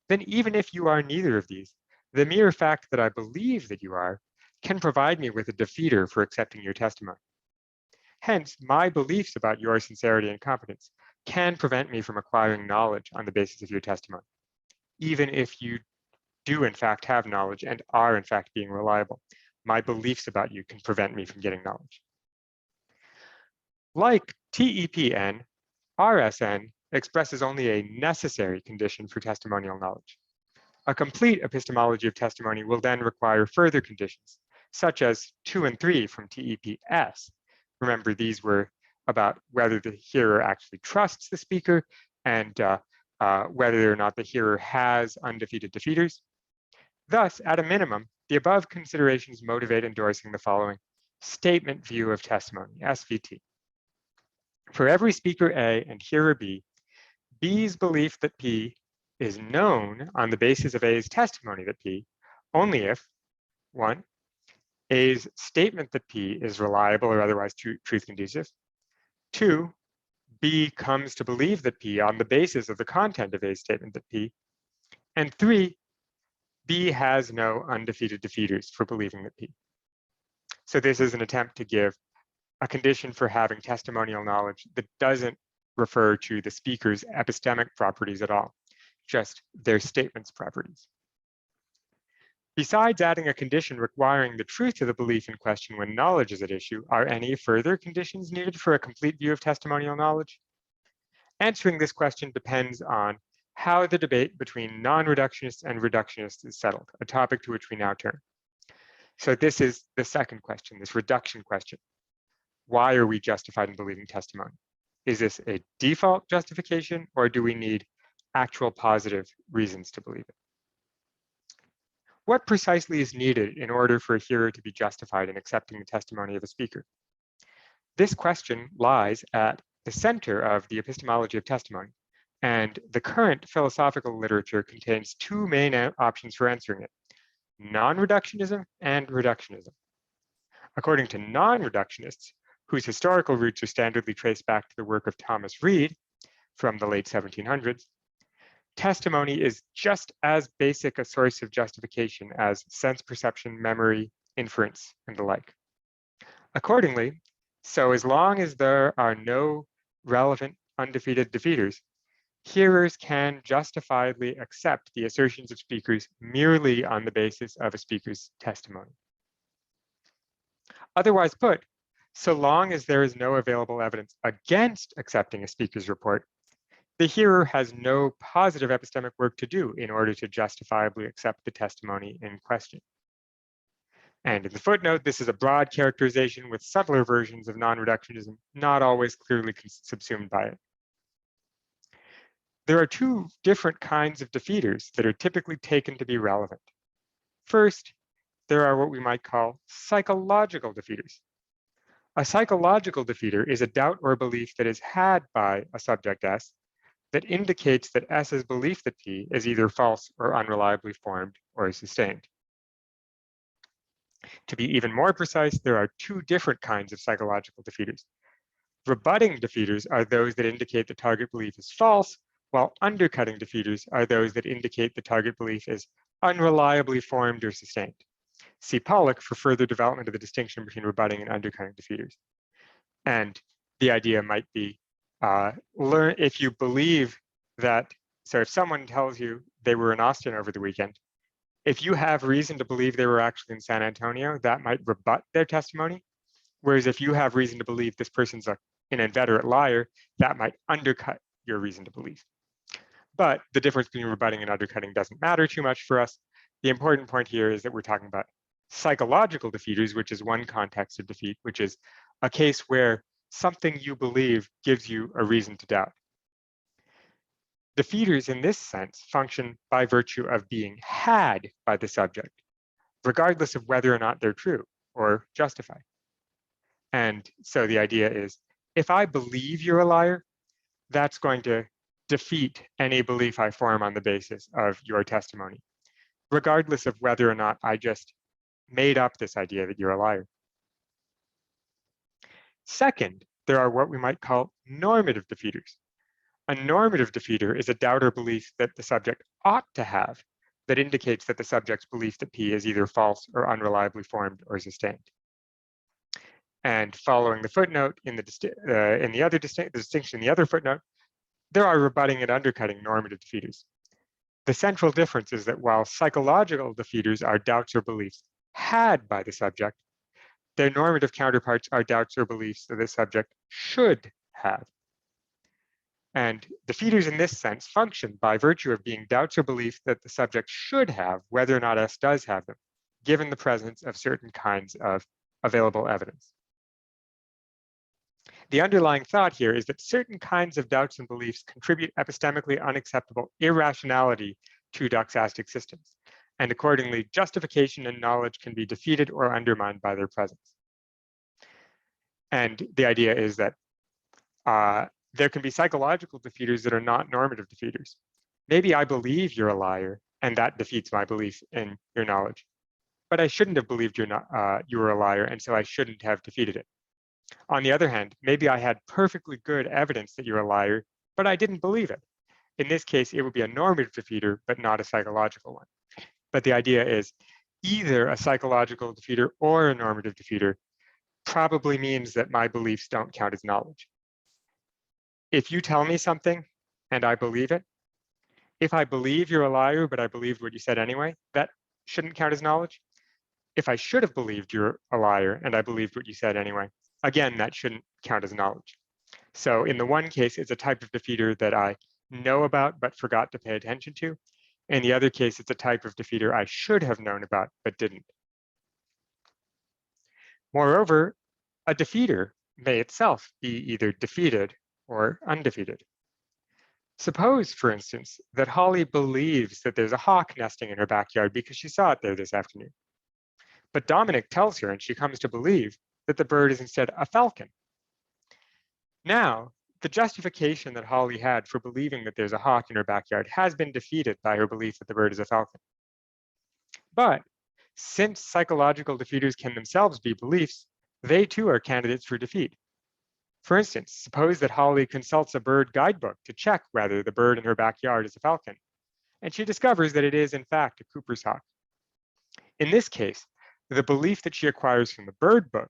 then even if you are neither of these, the mere fact that I believe that you are can provide me with a defeater for accepting your testimony. Hence, my beliefs about your sincerity and competence can prevent me from acquiring knowledge on the basis of your testimony, even if you do in fact have knowledge and are in fact being reliable. My beliefs about you can prevent me from getting knowledge. Like TEPN, RSN expresses only a necessary condition for testimonial knowledge. A complete epistemology of testimony will then require further conditions, such as 2 and 3 from TEPS. Remember, these were about whether the hearer actually trusts the speaker and whether or not the hearer has undefeated defeaters. Thus, at a minimum, the above considerations motivate endorsing the following statement view of testimony, SVT. For every speaker A and hearer B, B's belief that P is known on the basis of A's testimony that P, only if, 1, A's statement that P is reliable or otherwise truth conducive, 2, B comes to believe that P on the basis of the content of A's statement that P, and 3, B has no undefeated defeaters for believing that P. So this is an attempt to give a condition for having testimonial knowledge that doesn't refer to the speaker's epistemic properties at all, just their statement's properties. Besides adding a condition requiring the truth of the belief in question when knowledge is at issue, are any further conditions needed for a complete view of testimonial knowledge? Answering this question depends on how the debate between non-reductionists and reductionists is settled, a topic to which we now turn. So this is the second question, this reduction question. Why are we justified in believing testimony? Is this a default justification, or do we need actual positive reasons to believe it? What precisely is needed in order for a hearer to be justified in accepting the testimony of a speaker? This question lies at the center of the epistemology of testimony, and the current philosophical literature contains 2 main options for answering it: non-reductionism and reductionism. According to non-reductionists, whose historical roots are standardly traced back to the work of Thomas Reid from the late 1700s, testimony is just as basic a source of justification as sense perception, memory, inference, and the like. Accordingly, so as long as there are no relevant undefeated defeaters, hearers can justifiably accept the assertions of speakers merely on the basis of a speaker's testimony. Otherwise put, so long as there is no available evidence against accepting a speaker's report, the hearer has no positive epistemic work to do in order to justifiably accept the testimony in question. And in the footnote, this is a broad characterization with subtler versions of non-reductionism, not always clearly subsumed by it. There are 2 different kinds of defeaters that are typically taken to be relevant. First, there are what we might call psychological defeaters. A psychological defeater is a doubt or belief that is had by a subject S that indicates that S's belief that P is either false or unreliably formed or sustained. To be even more precise, there are two different kinds of psychological defeaters. Rebutting defeaters are those that indicate the target belief is false, while undercutting defeaters are those that indicate the target belief is unreliably formed or sustained. See Pollock for further development of the distinction between rebutting and undercutting defeaters. And the idea might be, learn if you believe that, so if someone tells you they were in Austin over the weekend, if you have reason to believe they were actually in San Antonio, that might rebut their testimony. Whereas if you have reason to believe this person's an inveterate liar, that might undercut your reason to believe. But the difference between rebutting and undercutting doesn't matter too much for us. The important point here is that we're talking about psychological defeaters, which is one context of defeat, which is a case where something you believe gives you a reason to doubt. Defeaters in this sense function by virtue of being had by the subject, regardless of whether or not they're true or justified. And so the idea is, if I believe you're a liar, that's going to defeat any belief I form on the basis of your testimony, regardless of whether or not I just made up this idea that you're a liar. Second, there are what we might call normative defeaters. A normative defeater is a doubt or belief that the subject ought to have that indicates that the subject's belief that P is either false or unreliably formed or sustained. And following the footnote in the distinction in the other footnote, there are rebutting and undercutting normative defeaters. The central difference is that while psychological defeaters are doubts or beliefs had by the subject, their normative counterparts are doubts or beliefs that the subject should have. And defeaters in this sense function by virtue of being doubts or beliefs that the subject should have, whether or not S does have them, given the presence of certain kinds of available evidence. The underlying thought here is that certain kinds of doubts and beliefs contribute epistemically unacceptable irrationality to doxastic systems, and accordingly, justification and knowledge can be defeated or undermined by their presence. And the idea is that there can be psychological defeaters that are not normative defeaters. Maybe I believe you're a liar, and that defeats my belief in your knowledge. But I shouldn't have believed you were a liar, and so I shouldn't have defeated it. On the other hand, maybe I had perfectly good evidence that you're a liar, but I didn't believe it. In this case, it would be a normative defeater, but not a psychological one. But the idea is either a psychological defeater or a normative defeater probably means that my beliefs don't count as knowledge. If you tell me something and I believe it, if I believe you're a liar, but I believed what you said anyway, that shouldn't count as knowledge. If I should have believed you're a liar and I believed what you said anyway, again, that shouldn't count as knowledge. So in the one case, it's a type of defeater that I know about but forgot to pay attention to. In the other case, it's a type of defeater I should have known about but didn't. Moreover, a defeater may itself be either defeated or undefeated. Suppose, for instance, that Holly believes that there's a hawk nesting in her backyard because she saw it there this afternoon. But Dominic tells her, and she comes to believe, that the bird is instead a falcon. Now, the justification that Holly had for believing that there's a hawk in her backyard has been defeated by her belief that the bird is a falcon. But since psychological defeaters can themselves be beliefs, they too are candidates for defeat. For instance, suppose that Holly consults a bird guidebook to check whether the bird in her backyard is a falcon, and she discovers that it is in fact a Cooper's hawk. In this case, the belief that she acquires from the bird book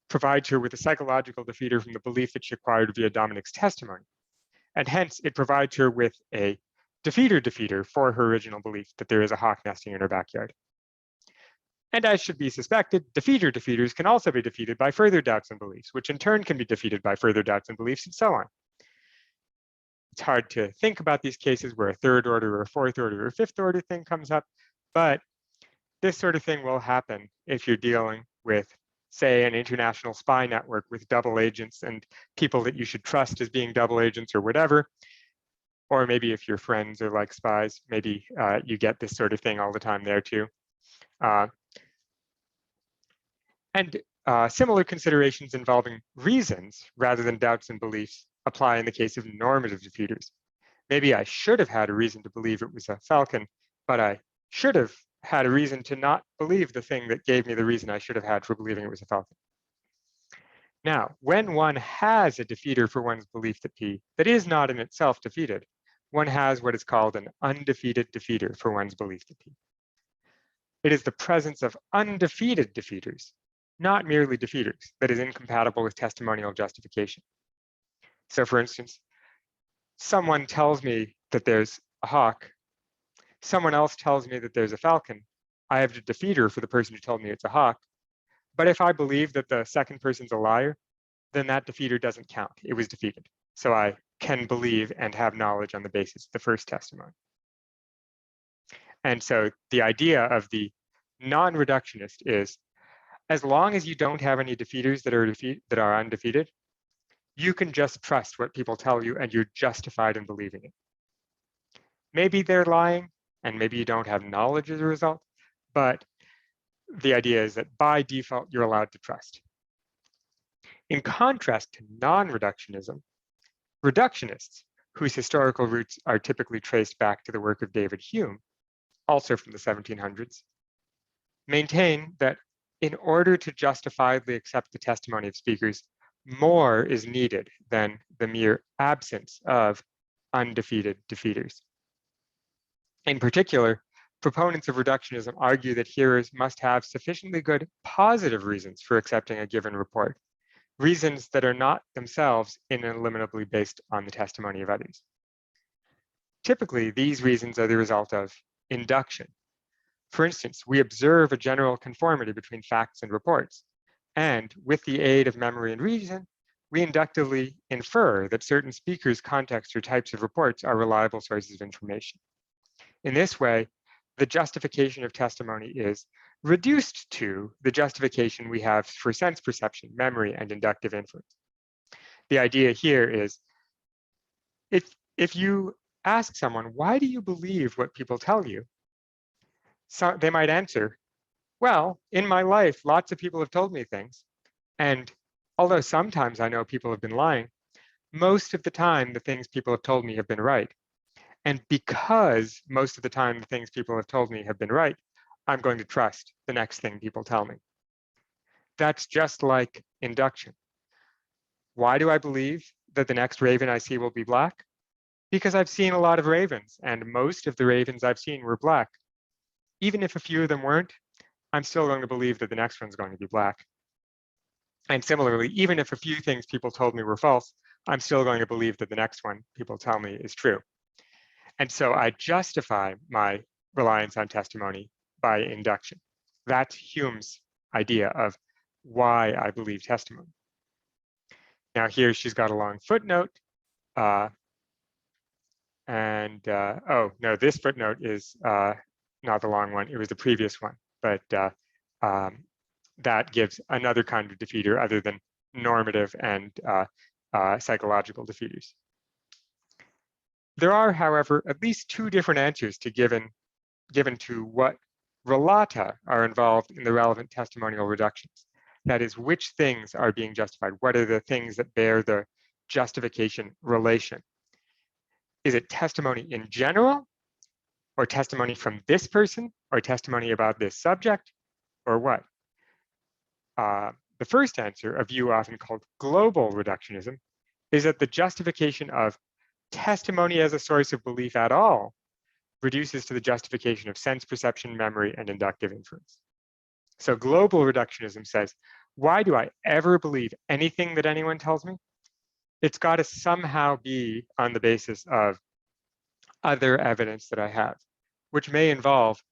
provides her with a psychological defeater from the belief that she acquired via Dominic's testimony. And hence, it provides her with a defeater for her original belief that there is a hawk nesting in her backyard. And as should be suspected, defeaters can also be defeated by further doubts and beliefs, which in turn can be defeated by further doubts and beliefs, and so on. It's hard to think about these cases where a third order or a fourth order or a fifth order thing comes up, but this sort of thing will happen if you're dealing with, say, an international spy network with double agents and people that you should trust as being double agents or whatever. Or maybe if your friends are like spies, maybe you get this sort of thing all the time there too. And Similar considerations involving reasons rather than doubts and beliefs apply in the case of normative defeaters. Maybe I should have had a reason to believe it was a falcon, but I should have had a reason to not believe the thing that gave me the reason I should have had for believing it was a falcon. Now, when one has a defeater for one's belief that P that is not in itself defeated, one has what is called an undefeated defeater for one's belief that P. It is the presence of undefeated defeaters, not merely defeaters, that is incompatible with testimonial justification. So for instance, someone tells me that there's a hawk, someone else tells me that there's a falcon. I have a defeater for the person who told me it's a hawk. But if I believe that the second person's a liar, then that defeater doesn't count. It was defeated. So I can believe and have knowledge on the basis of the first testimony. And so the idea of the non-reductionist is, as long as you don't have any defeaters that are undefeated, you can just trust what people tell you and you're justified in believing it. Maybe they're lying and maybe you don't have knowledge as a result, but the idea is that by default, you're allowed to trust. In contrast to non-reductionism, reductionists, whose historical roots are typically traced back to the work of David Hume, also from the 1700s, maintain that in order to justifiably accept the testimony of speakers, more is needed than the mere absence of undefeated defeaters. In particular, proponents of reductionism argue that hearers must have sufficiently good positive reasons for accepting a given report, reasons that are not themselves ineliminably based on the testimony of others. Typically, these reasons are the result of induction. For instance, we observe a general conformity between facts and reports, and with the aid of memory and reason, we inductively infer that certain speakers' contexts or types of reports are reliable sources of information. In this way, the justification of testimony is reduced to the justification we have for sense perception, memory, and inductive inference. The idea here is, if you ask someone, why do you believe what people tell you? So they might answer, well, in my life, lots of people have told me things. And although sometimes I know people have been lying, most of the time the things people have told me have been right. And because most of the time the things people have told me have been right, I'm going to trust the next thing people tell me. That's just like induction. Why do I believe that the next raven I see will be black? Because I've seen a lot of ravens, and most of the ravens I've seen were black. Even if a few of them weren't, I'm still going to believe that the next one's going to be black. And similarly, even if a few things people told me were false, I'm still going to believe that the next one people tell me is true. And so I justify my reliance on testimony by induction. That's Hume's idea of why I believe testimony. Now here she's got a long footnote. Oh, no, this footnote is not the long one. It was the previous one, but that gives another kind of defeater other than normative and psychological defeaters. There are, however, at least two different answers to given to what relata are involved in the relevant testimonial reductions. That is, which things are being justified? What are the things that bear the justification relation? Is it testimony in general, or testimony from this person, or testimony about this subject, or what? The first answer, a view often called global reductionism, is that the justification of testimony as a source of belief at all reduces to the justification of sense perception, memory, and inductive inference. So global reductionism says, why do I ever believe anything that anyone tells me? It's got to somehow be on the basis of other evidence that I have, which may involve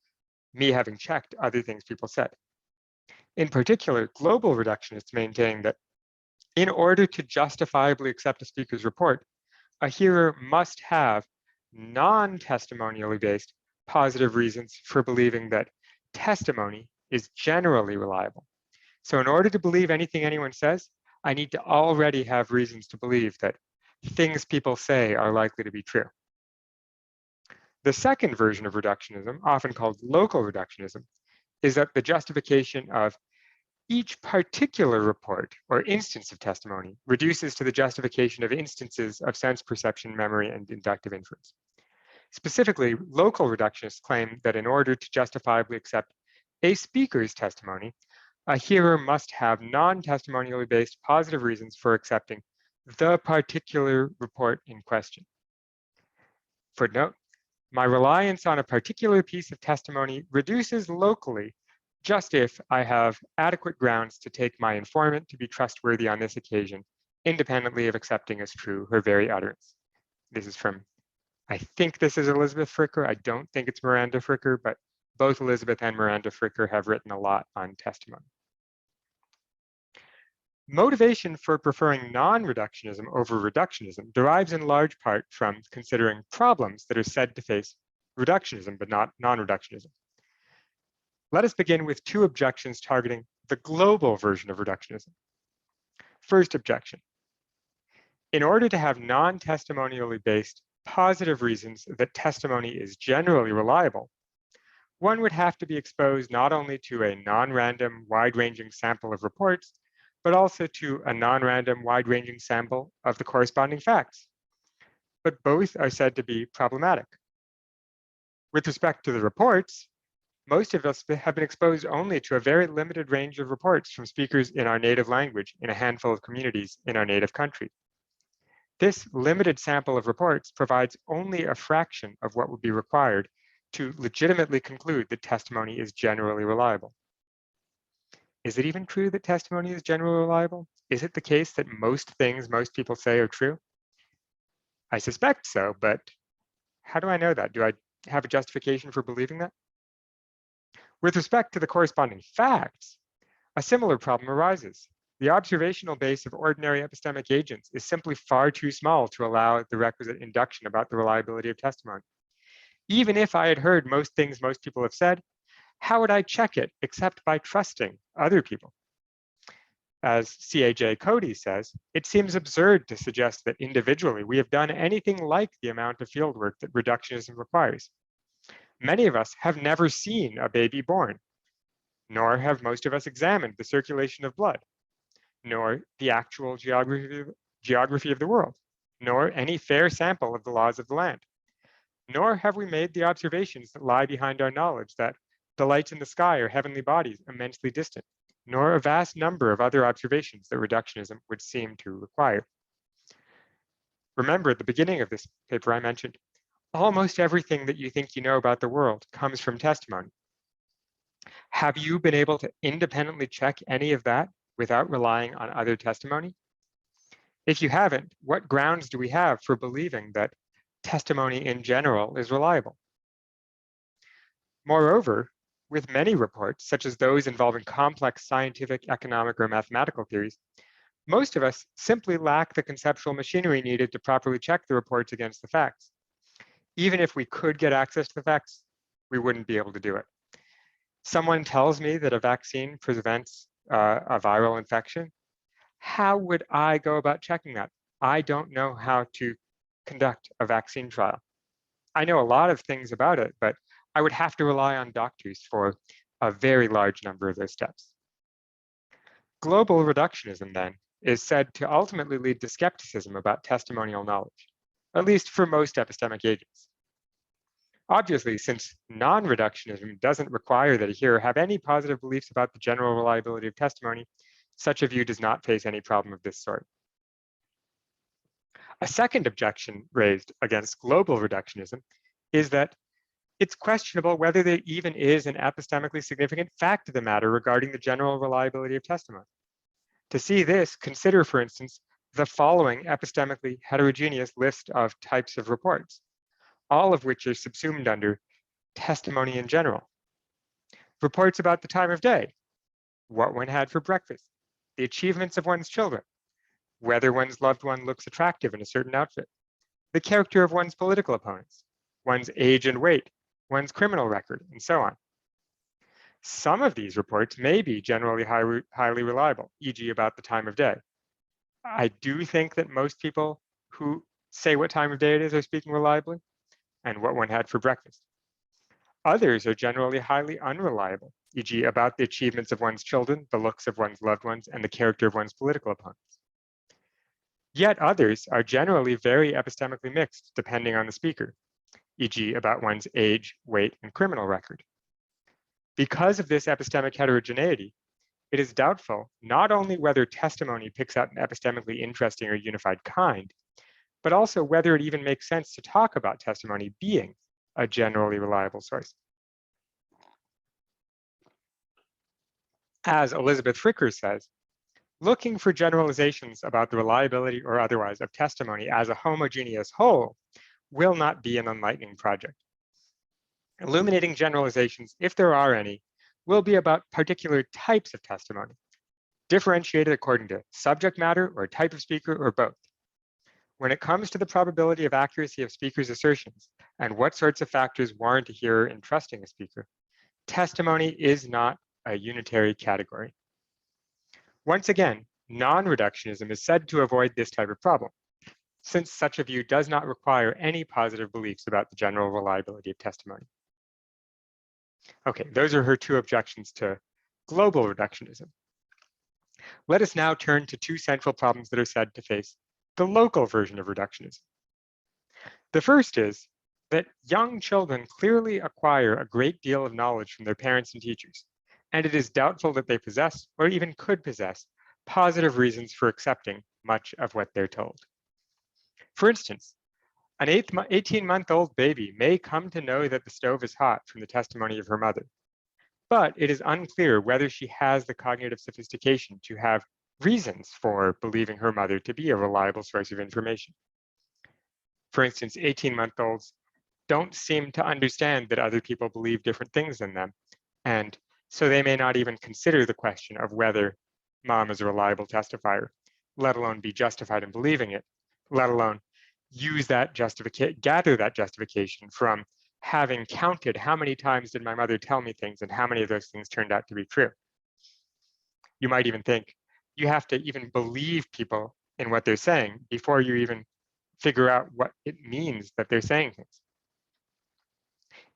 me having checked other things people said. In particular, global reductionists maintain that in order to justifiably accept a speaker's report, a hearer must have non-testimonially based positive reasons for believing that testimony is generally reliable. So in order to believe anything anyone says, I need to already have reasons to believe that things people say are likely to be true. The second version of reductionism, often called local reductionism, is that the justification of Each particular report or instance of testimony reduces to the justification of instances of sense perception, memory, and inductive inference. Specifically, local reductionists claim that in order to justifiably accept a speaker's testimony, a hearer must have non-testimonially based positive reasons for accepting the particular report in question. Footnote, my reliance on a particular piece of testimony reduces locally just if I have adequate grounds to take my informant to be trustworthy on this occasion, independently of accepting as true her very utterance. This is from, I think this is Elizabeth Fricker. I don't think it's Miranda Fricker, but both Elizabeth and Miranda Fricker have written a lot on testimony. Motivation for preferring non-reductionism over reductionism derives in large part from considering problems that are said to face reductionism, but not non-reductionism. Let us begin with two objections targeting the global version of reductionism. First objection. In order to have non-testimonially based positive reasons that testimony is generally reliable, one would have to be exposed not only to a non-random, wide-ranging sample of reports, but also to a non-random, wide-ranging sample of the corresponding facts. But both are said to be problematic. With respect to the reports, most of us have been exposed only to a very limited range of reports from speakers in our native language in a handful of communities in our native country. This limited sample of reports provides only a fraction of what would be required to legitimately conclude that testimony is generally reliable. Is it even true that testimony is generally reliable? Is it the case that most things most people say are true? I suspect so, but how do I know that? Do I have a justification for believing that? With respect to the corresponding facts, a similar problem arises. The observational base of ordinary epistemic agents is simply far too small to allow the requisite induction about the reliability of testimony. Even if I had heard most things most people have said, how would I check it except by trusting other people? As C.A.J. Cody says, it seems absurd to suggest that individually we have done anything like the amount of fieldwork that reductionism requires. Many of us have never seen a baby born, nor have most of us examined the circulation of blood, nor the actual geography of the world, nor any fair sample of the laws of the land. Nor have we made the observations that lie behind our knowledge that the lights in the sky are heavenly bodies immensely distant, nor a vast number of other observations that reductionism would seem to require. Remember, at the beginning of this paper I mentioned, almost everything that you think you know about the world comes from testimony. Have you been able to independently check any of that without relying on other testimony? If you haven't, what grounds do we have for believing that testimony in general is reliable? Moreover, with many reports, such as those involving complex scientific, economic, or mathematical theories, most of us simply lack the conceptual machinery needed to properly check the reports against the facts. Even if we could get access to the facts, we wouldn't be able to do it. Someone tells me that a vaccine prevents a viral infection. How would I go about checking that? I don't know how to conduct a vaccine trial. I know a lot of things about it, but I would have to rely on doctors for a very large number of those steps. Global reductionism, then, is said to ultimately lead to skepticism about testimonial knowledge, at least for most epistemic agents. Obviously, since non-reductionism doesn't require that a hearer have any positive beliefs about the general reliability of testimony, such a view does not face any problem of this sort. A second objection raised against global reductionism is that it's questionable whether there even is an epistemically significant fact of the matter regarding the general reliability of testimony. To see this, consider, for instance, the following epistemically heterogeneous list of types of reports, all of which are subsumed under testimony in general. Reports about the time of day, what one had for breakfast, the achievements of one's children, whether one's loved one looks attractive in a certain outfit, the character of one's political opponents, one's age and weight, one's criminal record, and so on. Some of these reports may be generally highly reliable, e.g. about the time of day. I do think that most people who say what time of day it is are speaking reliably, and what one had for breakfast. Others are generally highly unreliable, e.g. about the achievements of one's children, the looks of one's loved ones, and the character of one's political opponents. Yet others are generally very epistemically mixed depending on the speaker, e.g. about one's age, weight, and criminal record. Because of this epistemic heterogeneity, it is doubtful not only whether testimony picks out an epistemically interesting or unified kind, but also whether it even makes sense to talk about testimony being a generally reliable source. As Elizabeth Fricker says, looking for generalizations about the reliability or otherwise of testimony as a homogeneous whole will not be an enlightening project. Illuminating generalizations, if there are any, will be about particular types of testimony, differentiated according to subject matter or type of speaker or both. When it comes to the probability of accuracy of speakers' assertions and what sorts of factors warrant a hearer in trusting a speaker, testimony is not a unitary category. Once again, non-reductionism is said to avoid this type of problem, since such a view does not require any positive beliefs about the general reliability of testimony. Okay, those are her two objections to global reductionism. Let us now turn to two central problems that are said to face the local version of reductionism. The first is that young children clearly acquire a great deal of knowledge from their parents and teachers, and it is doubtful that they possess, or even could possess, positive reasons for accepting much of what they're told. For instance, an 18-month-old baby may come to know that the stove is hot from the testimony of her mother, but it is unclear whether she has the cognitive sophistication to have reasons for believing her mother to be a reliable source of information. For instance, 18-month-olds don't seem to understand that other people believe different things than them, and so they may not even consider the question of whether mom is a reliable testifier, let alone be justified in believing it, let alone use that gather that justification from having counted how many times did my mother tell me things and how many of those things turned out to be true. You might even think you have to even believe people in what they're saying before you even figure out what it means that they're saying things.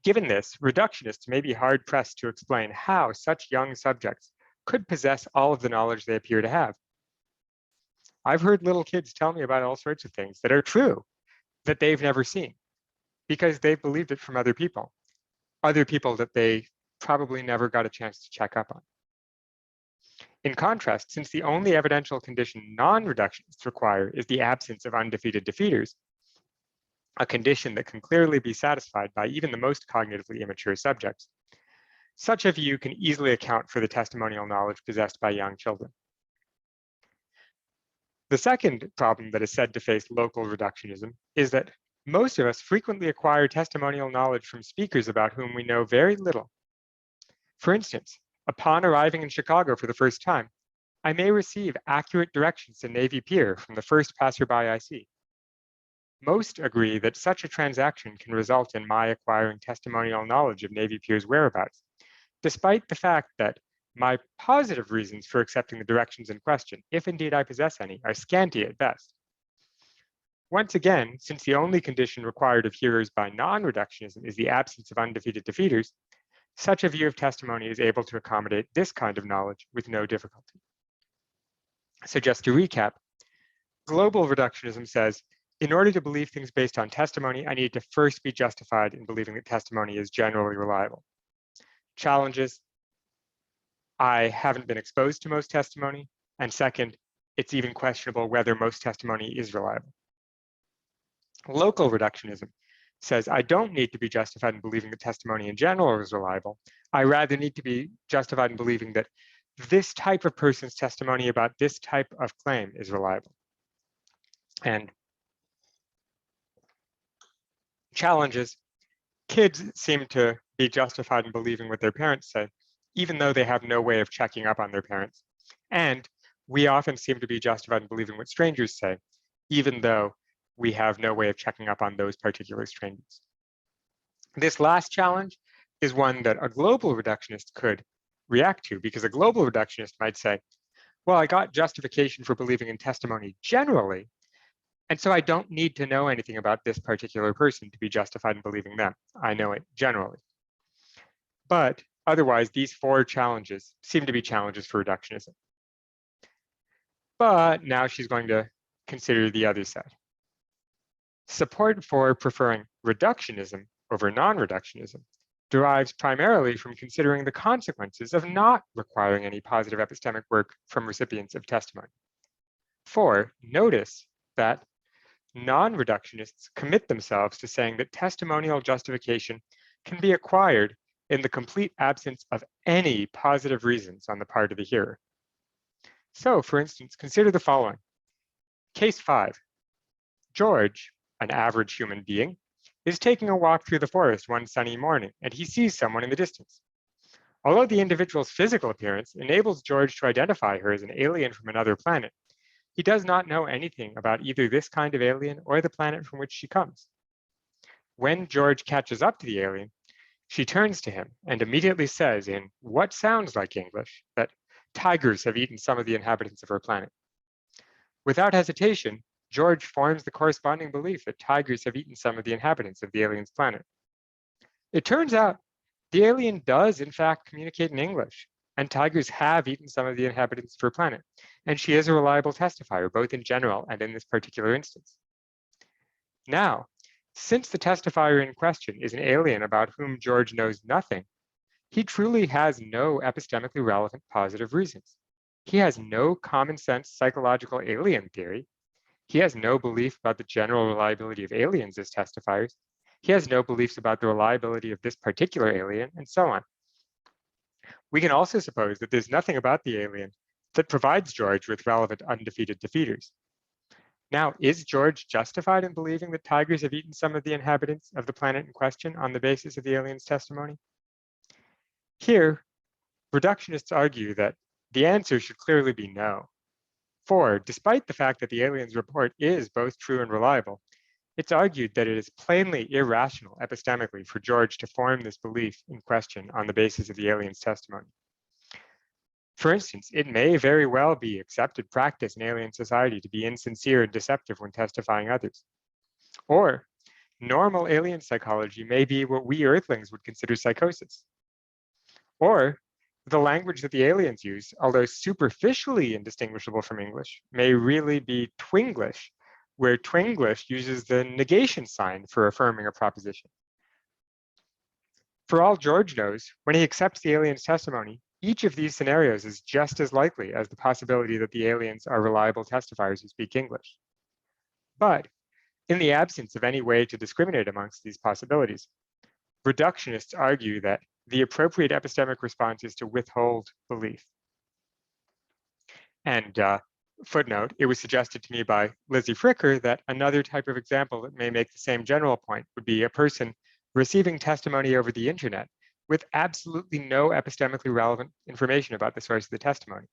Given this, reductionists may be hard-pressed to explain how such young subjects could possess all of the knowledge they appear to have. I've heard little kids tell me about all sorts of things that are true, that they've never seen, because they've believed it from other people that they probably never got a chance to check up on. In contrast, since the only evidential condition non-reductionists require is the absence of undefeated defeaters, a condition that can clearly be satisfied by even the most cognitively immature subjects, such a view can easily account for the testimonial knowledge possessed by young children. The second problem that is said to face local reductionism is that most of us frequently acquire testimonial knowledge from speakers about whom we know very little. For instance, upon arriving in Chicago for the first time, I may receive accurate directions to Navy Pier from the first passerby I see. Most agree that such a transaction can result in my acquiring testimonial knowledge of Navy Pier's whereabouts, despite the fact that my positive reasons for accepting the directions in question, if indeed I possess any, are scanty at best. Once again, since the only condition required of hearers by non-reductionism is the absence of undefeated defeaters, such a view of testimony is able to accommodate this kind of knowledge with no difficulty. So just to recap, global reductionism says, in order to believe things based on testimony, I need to first be justified in believing that testimony is generally reliable. Challenges, I haven't been exposed to most testimony, and second, it's even questionable whether most testimony is reliable. Local reductionism says I don't need to be justified in believing that testimony in general is reliable. I rather need to be justified in believing that this type of person's testimony about this type of claim is reliable. And challenges, kids seem to be justified in believing what their parents say, even though they have no way of checking up on their parents. And we often seem to be justified in believing what strangers say, even though we have no way of checking up on those particular strangers. This last challenge is one that a global reductionist could react to, because a global reductionist might say, well, I got justification for believing in testimony generally, and so I don't need to know anything about this particular person to be justified in believing them. I know it generally. But Otherwise, these four challenges seem to be challenges for reductionism. But now she's going to consider the other side. Support for preferring reductionism over non-reductionism derives primarily from considering the consequences of not requiring any positive epistemic work from recipients of testimony. For notice that non-reductionists commit themselves to saying that testimonial justification can be acquired in the complete absence of any positive reasons on the part of the hearer. So, for instance, consider the following. Case 5. George, an average human being, is taking a walk through the forest one sunny morning, and he sees someone in the distance. Although the individual's physical appearance enables George to identify her as an alien from another planet, he does not know anything about either this kind of alien or the planet from which she comes. When George catches up to the alien, she turns to him and immediately says in what sounds like English that tigers have eaten some of the inhabitants of her planet. Without hesitation, George forms the corresponding belief that tigers have eaten some of the inhabitants of the alien's planet. It turns out the alien does in fact communicate in English, and tigers have eaten some of the inhabitants of her planet, and she is a reliable testifier, both in general and in this particular instance. Now, since the testifier in question is an alien about whom George knows nothing, he truly has no epistemically relevant positive reasons. He has no common sense psychological alien theory. He has no belief about the general reliability of aliens as testifiers. He has no beliefs about the reliability of this particular alien, and so on. We can also suppose that there's nothing about the alien that provides George with relevant undefeated defeaters. Now, is George justified in believing that tigers have eaten some of the inhabitants of the planet in question on the basis of the alien's testimony? Here, reductionists argue that the answer should clearly be no. For, despite the fact that the alien's report is both true and reliable, it's argued that it is plainly irrational epistemically for George to form this belief in question on the basis of the alien's testimony. For instance, it may very well be accepted practice in alien society to be insincere and deceptive when testifying others. Or, normal alien psychology may be what we Earthlings would consider psychosis. Or, the language that the aliens use, although superficially indistinguishable from English, may really be Twinglish, where Twinglish uses the negation sign for affirming a proposition. For all George knows, when he accepts the alien's testimony, each of these scenarios is just as likely as the possibility that the aliens are reliable testifiers who speak English. But in the absence of any way to discriminate amongst these possibilities, reductionists argue that the appropriate epistemic response is to withhold belief. And footnote, it was suggested to me by Lizzie Fricker that another type of example that may make the same general point would be a person receiving testimony over the internet with absolutely no epistemically relevant information about the source of the testimony.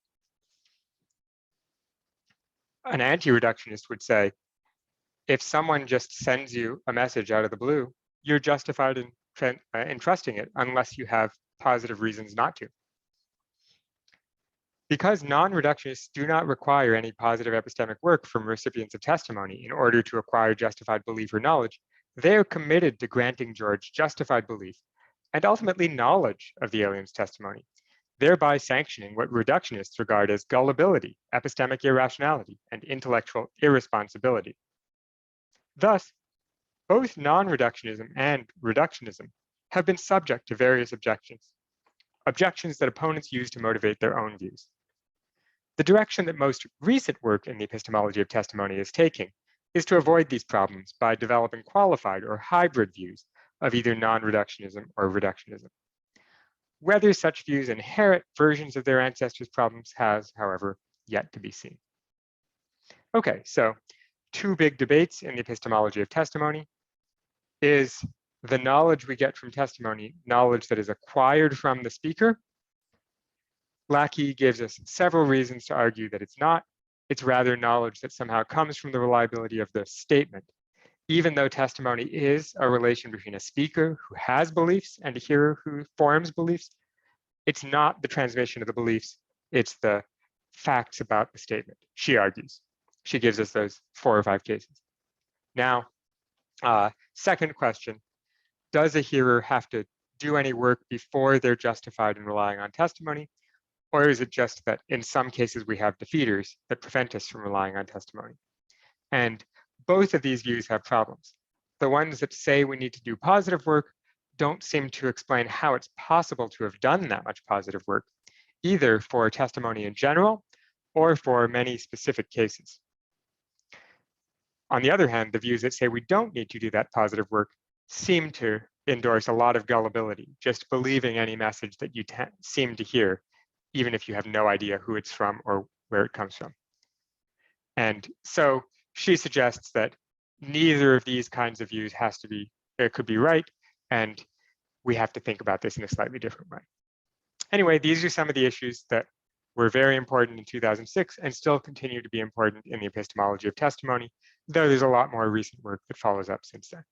An anti-reductionist would say, if someone just sends you a message out of the blue, you're justified in trusting it unless you have positive reasons not to. Because non-reductionists do not require any positive epistemic work from recipients of testimony in order to acquire justified belief or knowledge, they are committed to granting George justified belief and ultimately knowledge of the alien's testimony, thereby sanctioning what reductionists regard as gullibility, epistemic irrationality, and intellectual irresponsibility. Thus, both non-reductionism and reductionism have been subject to various objections that opponents use to motivate their own views. The direction that most recent work in the epistemology of testimony is taking is to avoid these problems by developing qualified or hybrid views of either non-reductionism or reductionism. Whether such views inherit versions of their ancestors' problems has, however, yet to be seen. Okay, so two big debates in the epistemology of testimony. Is the knowledge we get from testimony knowledge that is acquired from the speaker? Lackey gives us several reasons to argue that it's not. It's rather knowledge that somehow comes from the reliability of the statement. Even though testimony is a relation between a speaker who has beliefs and a hearer who forms beliefs, it's not the transmission of the beliefs, it's the facts about the statement, she argues. She gives us those 4 or 5 cases. Now, second question, does a hearer have to do any work before they're justified in relying on testimony? Or is it just that in some cases we have defeaters that prevent us from relying on testimony? And both of these views have problems. The ones that say we need to do positive work don't seem to explain how it's possible to have done that much positive work, either for testimony in general or for many specific cases. On the other hand, the views that say we don't need to do that positive work seem to endorse a lot of gullibility, just believing any message that you seem to hear, even if you have no idea who it's from or where it comes from. And so she suggests that neither of these kinds of views could be right, and we have to think about this in a slightly different way. Anyway, these are some of the issues that were very important in 2006 and still continue to be important in the epistemology of testimony, though there's a lot more recent work that follows up since then.